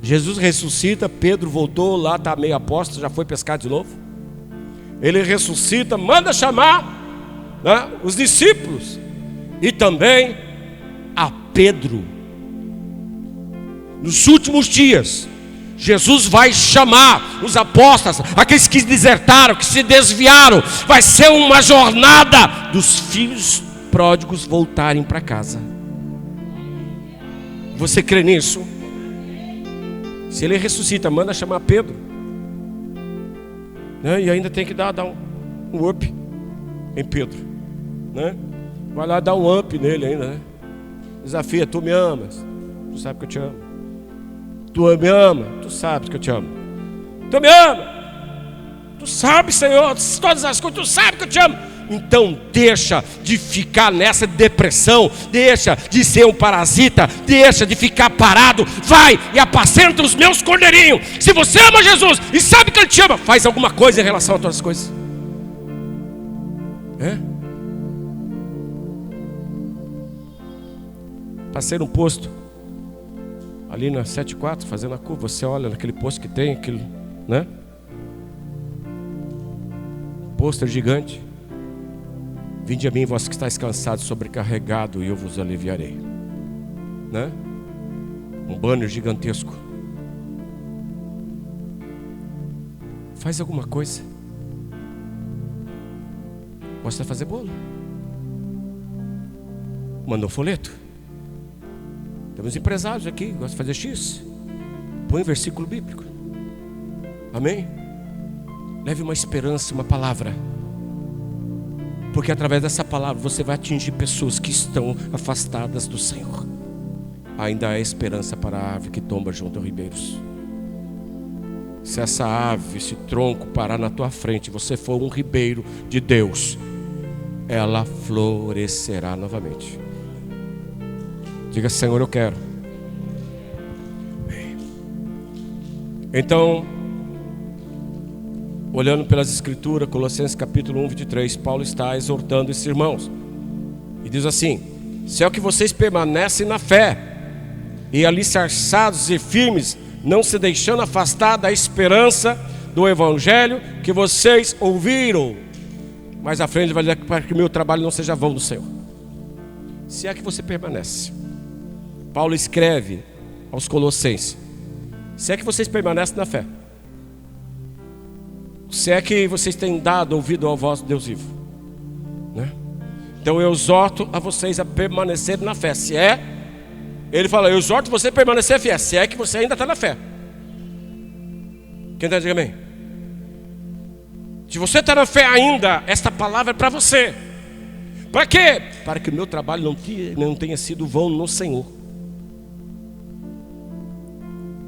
Jesus ressuscita, Pedro voltou, lá está meio apóstolo, já foi pescar de novo. Ele ressuscita, manda chamar, né, os discípulos e também a Pedro. Nos últimos dias, Jesus vai chamar os apóstolos, aqueles que desertaram, que se desviaram. Vai ser uma jornada dos filhos pródigos voltarem para casa. Você crê nisso? Se ele ressuscita, manda chamar Pedro, né? E ainda tem que dar um up em Pedro, né? Vai lá dar um up nele ainda, né? Desafia: tu me amas, tu sabe que eu te amo. Tu me ama, tu sabes que eu te amo. Tu me ama, tu sabes, Senhor, todas as coisas, tu sabes que eu te amo. Então deixa de ficar nessa depressão, deixa de ser um parasita, deixa de ficar parado, vai e apacenta os meus cordeirinhos. Se você ama Jesus e sabe que Ele te ama, faz alguma coisa em relação a todas as coisas. Passei num posto ali na 74, fazendo a curva. Você olha naquele posto que tem aquele, né? Pôster gigante: vinde a mim, vós que estáis cansados, sobrecarregado, e eu vos aliviarei, né? Um banner gigantesco. Faz alguma coisa. Gosta de fazer bolo? Manda um folheto. Temos empresários aqui que gostam de fazer X. Põe um versículo bíblico. Amém? Leve uma esperança, uma palavra. Porque através dessa palavra você vai atingir pessoas que estão afastadas do Senhor. Ainda há esperança para a árvore que tomba junto aos ribeiros. Se essa árvore, esse tronco parar na tua frente, você for um ribeiro de Deus, ela florescerá novamente. Diga: Senhor, eu quero. Então, olhando pelas escrituras, Colossenses capítulo 1, 23, Paulo está exortando esses irmãos e diz assim: se é que vocês permanecem na fé e alicerçados e firmes, não se deixando afastar da esperança do evangelho que vocês ouviram. Mais à frente ele vai dizer: para que o meu trabalho não seja vão do Senhor. Se é que você permanece. Paulo escreve aos Colossenses: se é que vocês permanecem na fé, se é que vocês têm dado ouvido ao vosso Deus vivo, né? Então eu exorto a vocês a permanecer na fé. Se é, ele fala: eu exorto você a permanecer fiel. Se é que você ainda está na fé. Quem está dizendo amém? Se você está na fé ainda, esta palavra é para você. Para quê? Para que o meu trabalho não tenha sido vão no Senhor.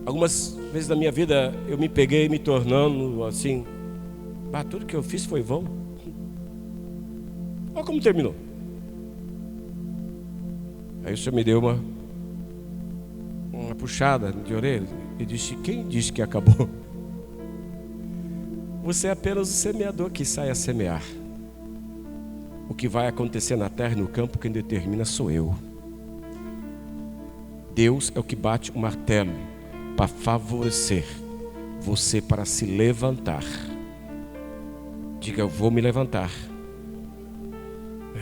Algumas vezes na minha vida eu me peguei me tornando assim: tudo que eu fiz foi vão. Olha como terminou. Aí o Senhor me deu uma puxada de orelha e disse: quem disse que acabou? Você é apenas o semeador que sai a semear. O que vai acontecer na terra e no campo, quem determina sou eu. Deus é o que bate o martelo para favorecer você, para se levantar. Diga: eu vou me levantar.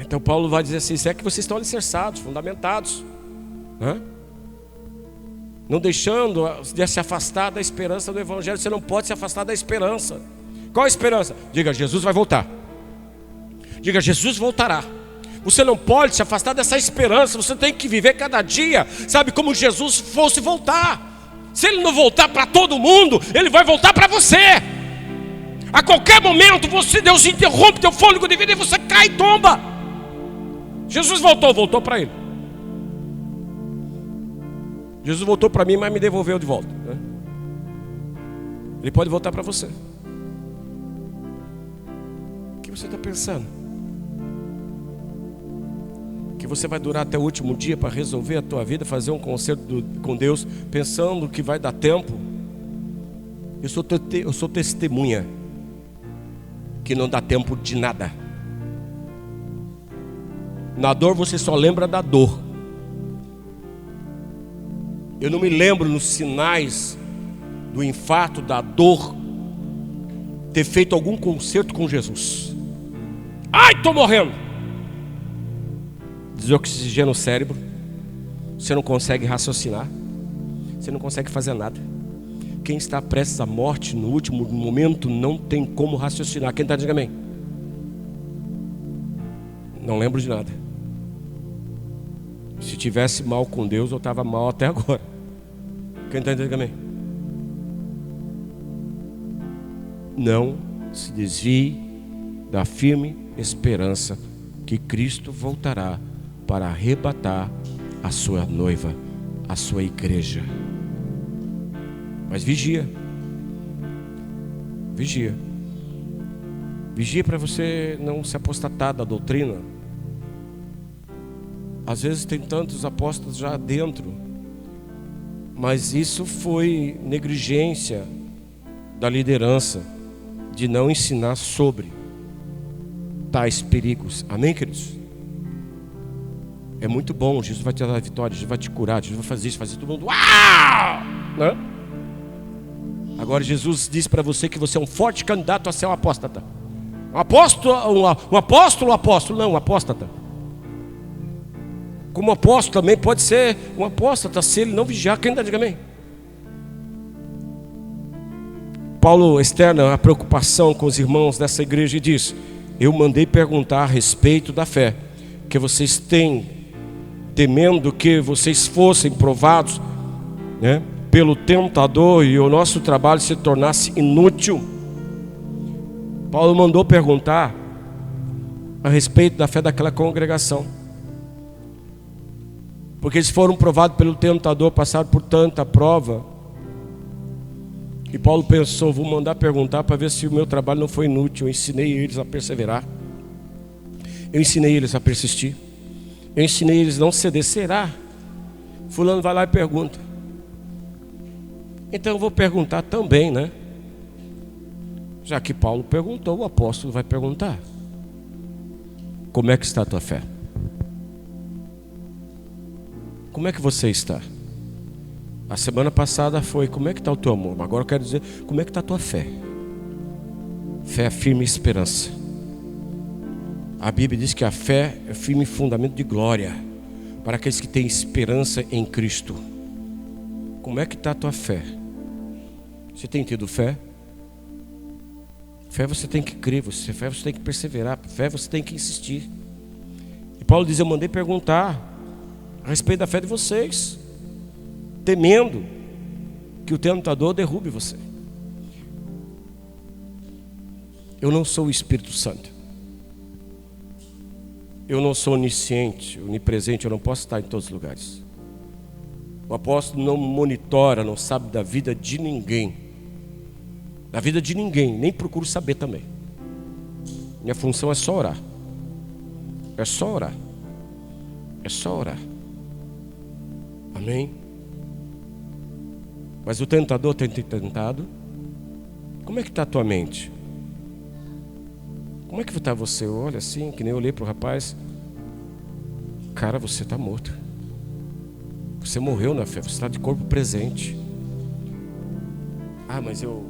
Então Paulo vai dizer assim: se é que vocês estão alicerçados, fundamentados, né? Não deixando de se afastar da esperança do evangelho. Você não pode se afastar da esperança. Qual a esperança? Diga: Jesus vai voltar. Diga: Jesus voltará. Você não pode se afastar dessa esperança. Você tem que viver cada dia, sabe, como Jesus fosse voltar. Se Ele não voltar para todo mundo, Ele vai voltar para você. A qualquer momento Deus interrompe teu fôlego de vida e você cai e tomba. Jesus voltou para Ele. Jesus voltou para mim, mas me devolveu de volta, né? Ele pode voltar para você. O que você está pensando? Que você vai durar até o último dia para resolver a tua vida, fazer um concerto com Deus, pensando que vai dar tempo? Eu sou testemunha que não dá tempo de nada. Na dor você só lembra da dor. Eu não me lembro nos sinais do infarto, da dor, ter feito algum concerto com Jesus. Ai, estou morrendo. Desoxigena o cérebro. Você não consegue raciocinar. Você não consegue fazer nada. Quem está prestes à morte no último momento não tem como raciocinar. Quem está dizendo amém? Não lembro de nada. Se tivesse mal com Deus, eu estava mal até agora. Quem está dizendo amém? Não se desvie da firme esperança que Cristo voltará para arrebatar a sua noiva, a sua igreja. Mas vigia. Vigia. Vigia para você não se apostatar da doutrina. Às vezes tem tantos apóstolos já dentro, mas isso foi negligência da liderança de não ensinar sobre tais perigos. Amém, queridos? É muito bom. Jesus vai te dar a vitória, Jesus vai te curar, Jesus vai fazer isso, fazer todo mundo. Uau! Né? Agora Jesus diz para você que você é um forte candidato a ser um apóstata. Um apóstolo, não, um apóstata. Como apóstolo também pode ser um apóstata se ele não vigiar. Quem dá, diga amém? Paulo externa a preocupação com os irmãos dessa igreja e diz: eu mandei perguntar a respeito da fé que vocês têm, temendo que vocês fossem provados, né, pelo tentador e o nosso trabalho se tornasse inútil. Paulo mandou perguntar a respeito da fé daquela congregação, porque eles foram provados pelo tentador, passaram por tanta prova. E Paulo pensou: vou mandar perguntar para ver se o meu trabalho não foi inútil. Eu ensinei eles a perseverar, eu ensinei eles a persistir, eu ensinei eles a não ceder. Será? Fulano vai lá e pergunta. Então eu vou perguntar também, né? Já que Paulo perguntou, o apóstolo vai perguntar: como é que está a tua fé? Como é que você está? A semana passada foi: como é que está o teu amor? Agora eu quero dizer: como é que está a tua fé? Fé é firme esperança. A Bíblia diz que a fé é firme fundamento de glória para aqueles que têm esperança em Cristo. Como é que está a tua fé? Você tem tido fé? Fé você tem que crer, fé você tem que perseverar, fé você tem que insistir. E Paulo diz: eu mandei perguntar a respeito da fé de vocês, temendo que o tentador derrube você. Eu não sou o Espírito Santo, eu não sou onisciente, onipresente, eu não posso estar em todos os lugares. O apóstolo não monitora, não sabe da vida de ninguém, da vida de ninguém, nem procuro saber também. Minha função é só orar, é só orar, é só orar. Amém? Mas o tentador tem te tentado. Como é que está a tua mente? Como é que está você? Olha assim, que nem eu olhei para o rapaz. Cara, você está morto. Você morreu na fé, você está de corpo presente. Ah, mas eu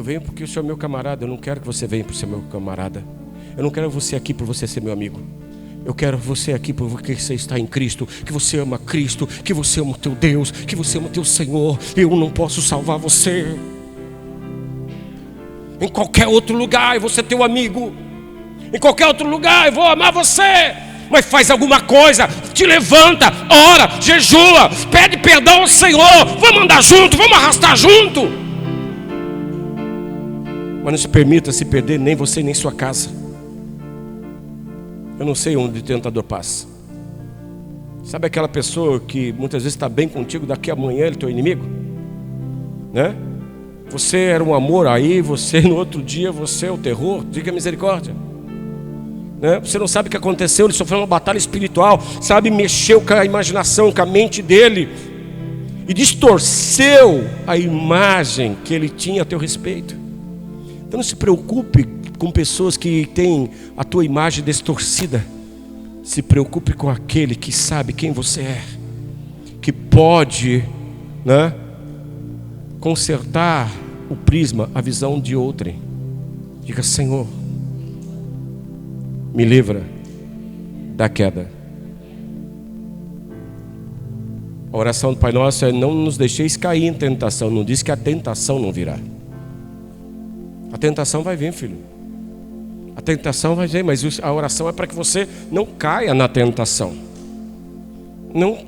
venho porque o senhor é meu camarada. Eu não quero que você venha por ser meu camarada. Eu não quero você aqui por você ser meu amigo. Eu quero você aqui porque você está em Cristo, que você ama Cristo, que você ama o teu Deus, que você ama o teu Senhor. Eu não posso salvar você. Em qualquer outro lugar eu vou ser teu amigo. Em qualquer outro lugar eu vou amar você. Mas faz alguma coisa, te levanta, ora, jejua, pede perdão ao Senhor. Vamos andar junto, vamos arrastar junto. Mas não se permita se perder, nem você nem sua casa. Eu não sei onde o tentador passa. Sabe aquela pessoa que muitas vezes está bem contigo, daqui a amanhã ele é teu inimigo, né? Você era um amor, aí você no outro dia você é o terror. Diga misericórdia, né? Você não sabe o que aconteceu, ele sofreu uma batalha espiritual, sabe, mexeu com a imaginação, com a mente dele e distorceu a imagem que ele tinha a teu respeito. Então não se preocupe com pessoas que têm a tua imagem distorcida. Se preocupe com aquele que sabe quem você é, que pode, né, consertar o prisma, a visão de outrem. Diga: Senhor, me livra da queda. A oração do Pai Nosso é: não nos deixeis cair em tentação. Não diz que a tentação não virá. A tentação vai vir, filho. A tentação vai vir, mas a oração é para que você não caia na tentação. Não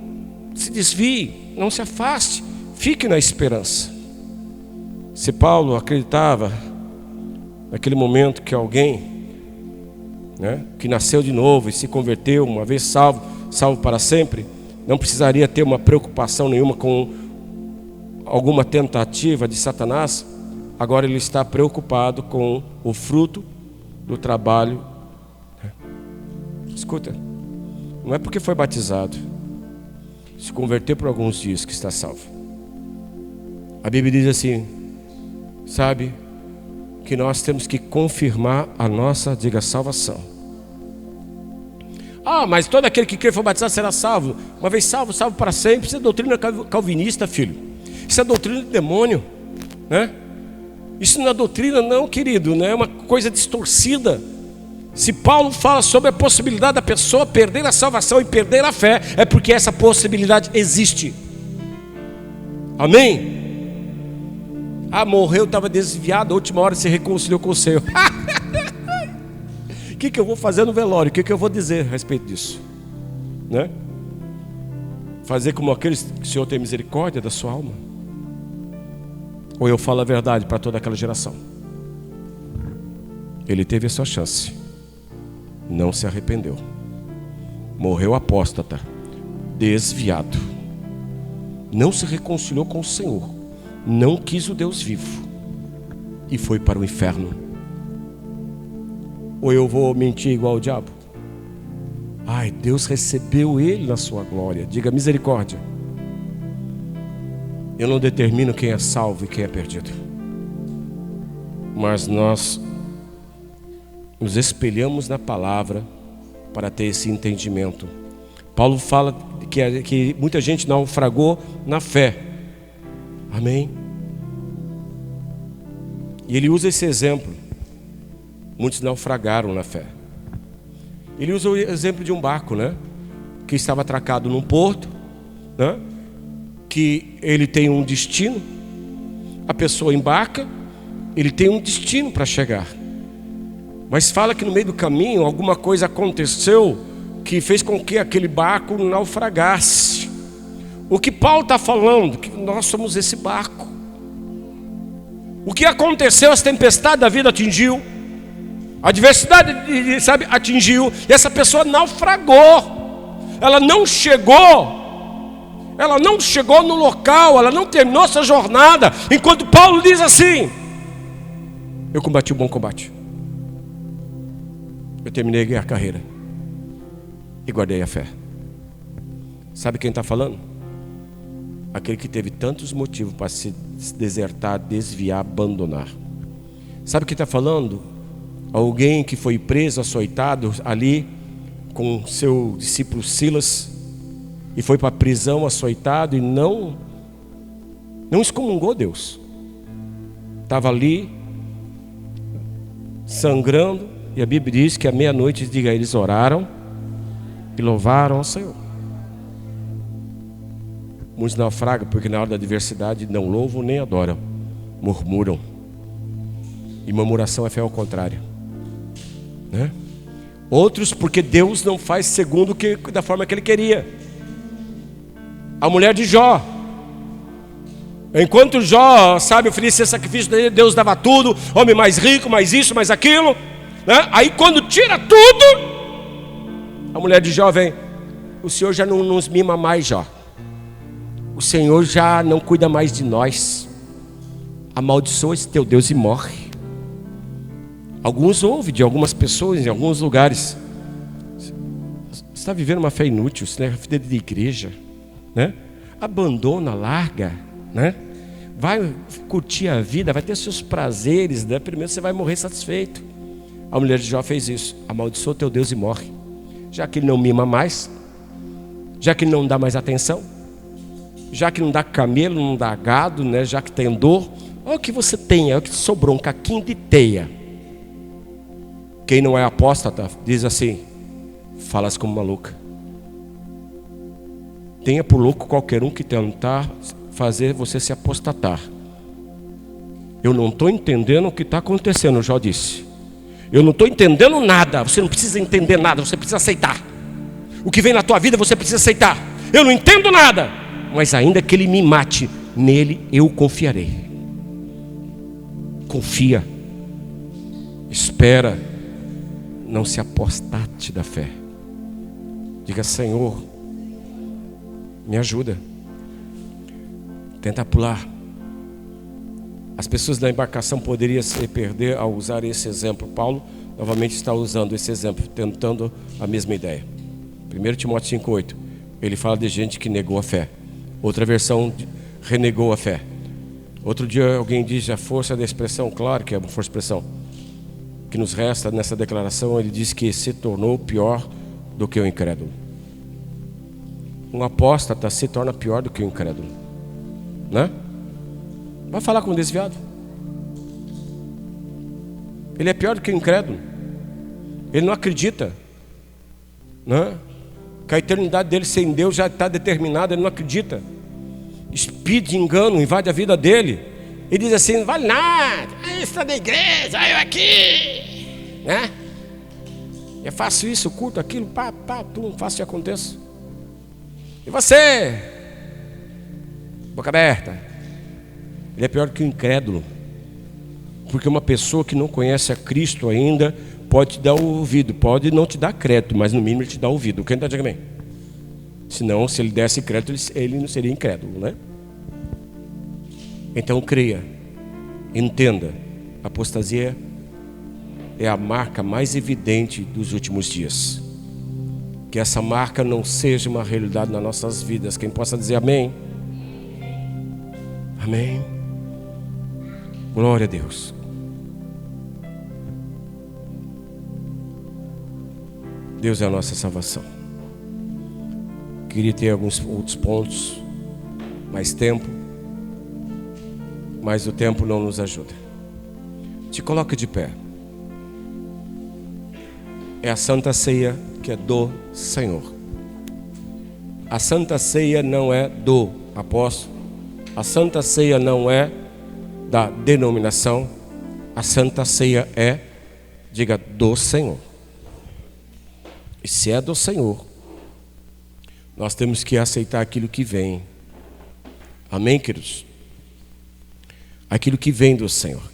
se desvie, não se afaste, fique na esperança. Se Paulo acreditava naquele momento que alguém, que nasceu de novo e se converteu, uma vez salvo, salvo para sempre, não precisaria ter uma preocupação nenhuma com alguma tentativa de Satanás, agora ele está preocupado com o fruto do trabalho. Escuta, não é porque foi batizado, se converteu por alguns dias que está salvo. A Bíblia diz assim, sabe, que nós temos que confirmar a nossa, diga, salvação. Ah, mas todo aquele que crê e for batizado será salvo. Uma vez salvo, salvo para sempre. Isso é doutrina calvinista, filho. Isso é doutrina do demônio, né? Isso não é doutrina não, querido, né? É uma coisa distorcida. Se Paulo fala sobre a possibilidade da pessoa perder a salvação e perder a fé, é porque essa possibilidade existe. Amém? Ah, morreu, estava desviado, a última hora se reconciliou com o Senhor. O que eu vou fazer no velório? O que eu vou dizer a respeito disso? Né? Fazer como aqueles que o Senhor tem misericórdia da sua alma? Ou eu falo a verdade para toda aquela geração? Ele teve a sua chance, não se arrependeu, morreu apóstata, desviado, não se reconciliou com o Senhor, não quis o Deus vivo e foi para o inferno. Ou eu vou mentir igual o diabo? Ai, Deus recebeu ele na sua glória. Diga: misericórdia. Eu não determino quem é salvo e quem é perdido, mas nós nos espelhamos na palavra para ter esse entendimento. Paulo fala que muita gente naufragou na fé. Amém? E ele usa esse exemplo. Muitos naufragaram na fé. Ele usa o exemplo de um barco, né? Que estava atracado num porto, né? Que ele tem um destino. A pessoa embarca, ele tem um destino para chegar. Mas fala que no meio do caminho alguma coisa aconteceu que fez com que aquele barco naufragasse. O que Paulo está falando? Que nós somos esse barco. O que aconteceu? As tempestades da vida atingiu, a adversidade, sabe, atingiu, e essa pessoa naufragou. Ela não chegou no local, ela não terminou essa jornada. Enquanto Paulo diz assim: eu combati o bom combate, eu terminei a carreira e guardei a fé. Sabe quem está falando? Aquele que teve tantos motivos para se desertar, desviar, abandonar. Sabe quem está falando? Alguém que foi preso, açoitado ali com seu discípulo Silas, e foi para a prisão açoitado e não excomungou Deus. Estava ali sangrando, e a Bíblia diz que à meia-noite, diga, eles oraram e louvaram ao Senhor. Muitos naufragam porque na hora da adversidade não louvam nem adoram, murmuram. E murmuração é fé ao contrário, né? Outros porque Deus não faz segundo da forma que Ele queria. A mulher de Jó, enquanto Jó, sabe, oferecia sacrifício dele, Deus dava tudo, homem mais rico, mais isso, mais aquilo, né? Aí quando tira tudo, a mulher de Jó vem: o Senhor já não nos mima mais, Jó. O Senhor já não cuida mais de nós. Amaldiçoa esse teu Deus e morre. Alguns ouvem de algumas pessoas em alguns lugares: você está vivendo uma fé inútil, você não é vida de igreja, né? Abandona, larga, né? Vai curtir a vida, vai ter seus prazeres, né? Primeiro você vai morrer satisfeito. A mulher de Jó fez isso: amaldiçoa teu Deus e morre. Já que ele não mima mais, já que ele não dá mais atenção, já que não dá camelo, não dá gado, né? Já que tem dor, olha o que você tem, é o que sobrou, um caquinho de teia. Quem não é apóstata diz assim: falas como maluca. Tenha por louco qualquer um que tentar fazer você se apostatar. Eu não estou entendendo o que está acontecendo, Jó disse. Eu não estou entendendo nada. Você não precisa entender nada, você precisa aceitar. O que vem na tua vida você precisa aceitar. Eu não entendo nada, mas ainda que ele me mate, nele eu confiarei. Confia. Espera. Não se apostate da fé. Diga: Senhor, me ajuda. Tenta pular. As pessoas da embarcação poderiam se perder ao usar esse exemplo. Paulo novamente está usando esse exemplo, tentando a mesma ideia. 1 Timóteo 5,8. Ele fala de gente que negou a fé. Outra versão, renegou a fé. Outro dia alguém diz a força da expressão. Claro que é uma força de expressão. O que nos resta nessa declaração, ele diz que se tornou pior do que o incrédulo. Um apóstata se torna pior do que o incrédulo, né? Vai falar com um desviado. Ele é pior do que o incrédulo. Ele não acredita, né? Que a eternidade dele sem Deus já está determinada. Ele não acredita. Espírito de engano invade a vida dele. Ele diz assim: não vale nada, está da igreja, eu aqui, né? Eu faço isso, curto aquilo, faço e aconteça. E você, boca aberta. Ele é pior que o incrédulo, porque uma pessoa que não conhece a Cristo ainda pode te dar o ouvido, pode não te dar crédito, mas no mínimo ele te dá ouvido. Quem está dizendo amém? Senão, se ele desse crédito, ele não seria incrédulo, né? Então creia, entenda, a apostasia é a marca mais evidente dos últimos dias. Que essa marca não seja uma realidade nas nossas vidas. Quem possa dizer amém? Amém. Glória a Deus. Deus é a nossa salvação. Queria ter alguns outros pontos, mais tempo, mas o tempo não nos ajuda. Te coloca de pé. É a Santa Ceia que é do Senhor. A Santa Ceia não é do apóstolo. A Santa Ceia não é da denominação. A Santa Ceia é, diga, do Senhor. E se é do Senhor, nós temos que aceitar aquilo que vem. Amém, queridos? Aquilo que vem do Senhor.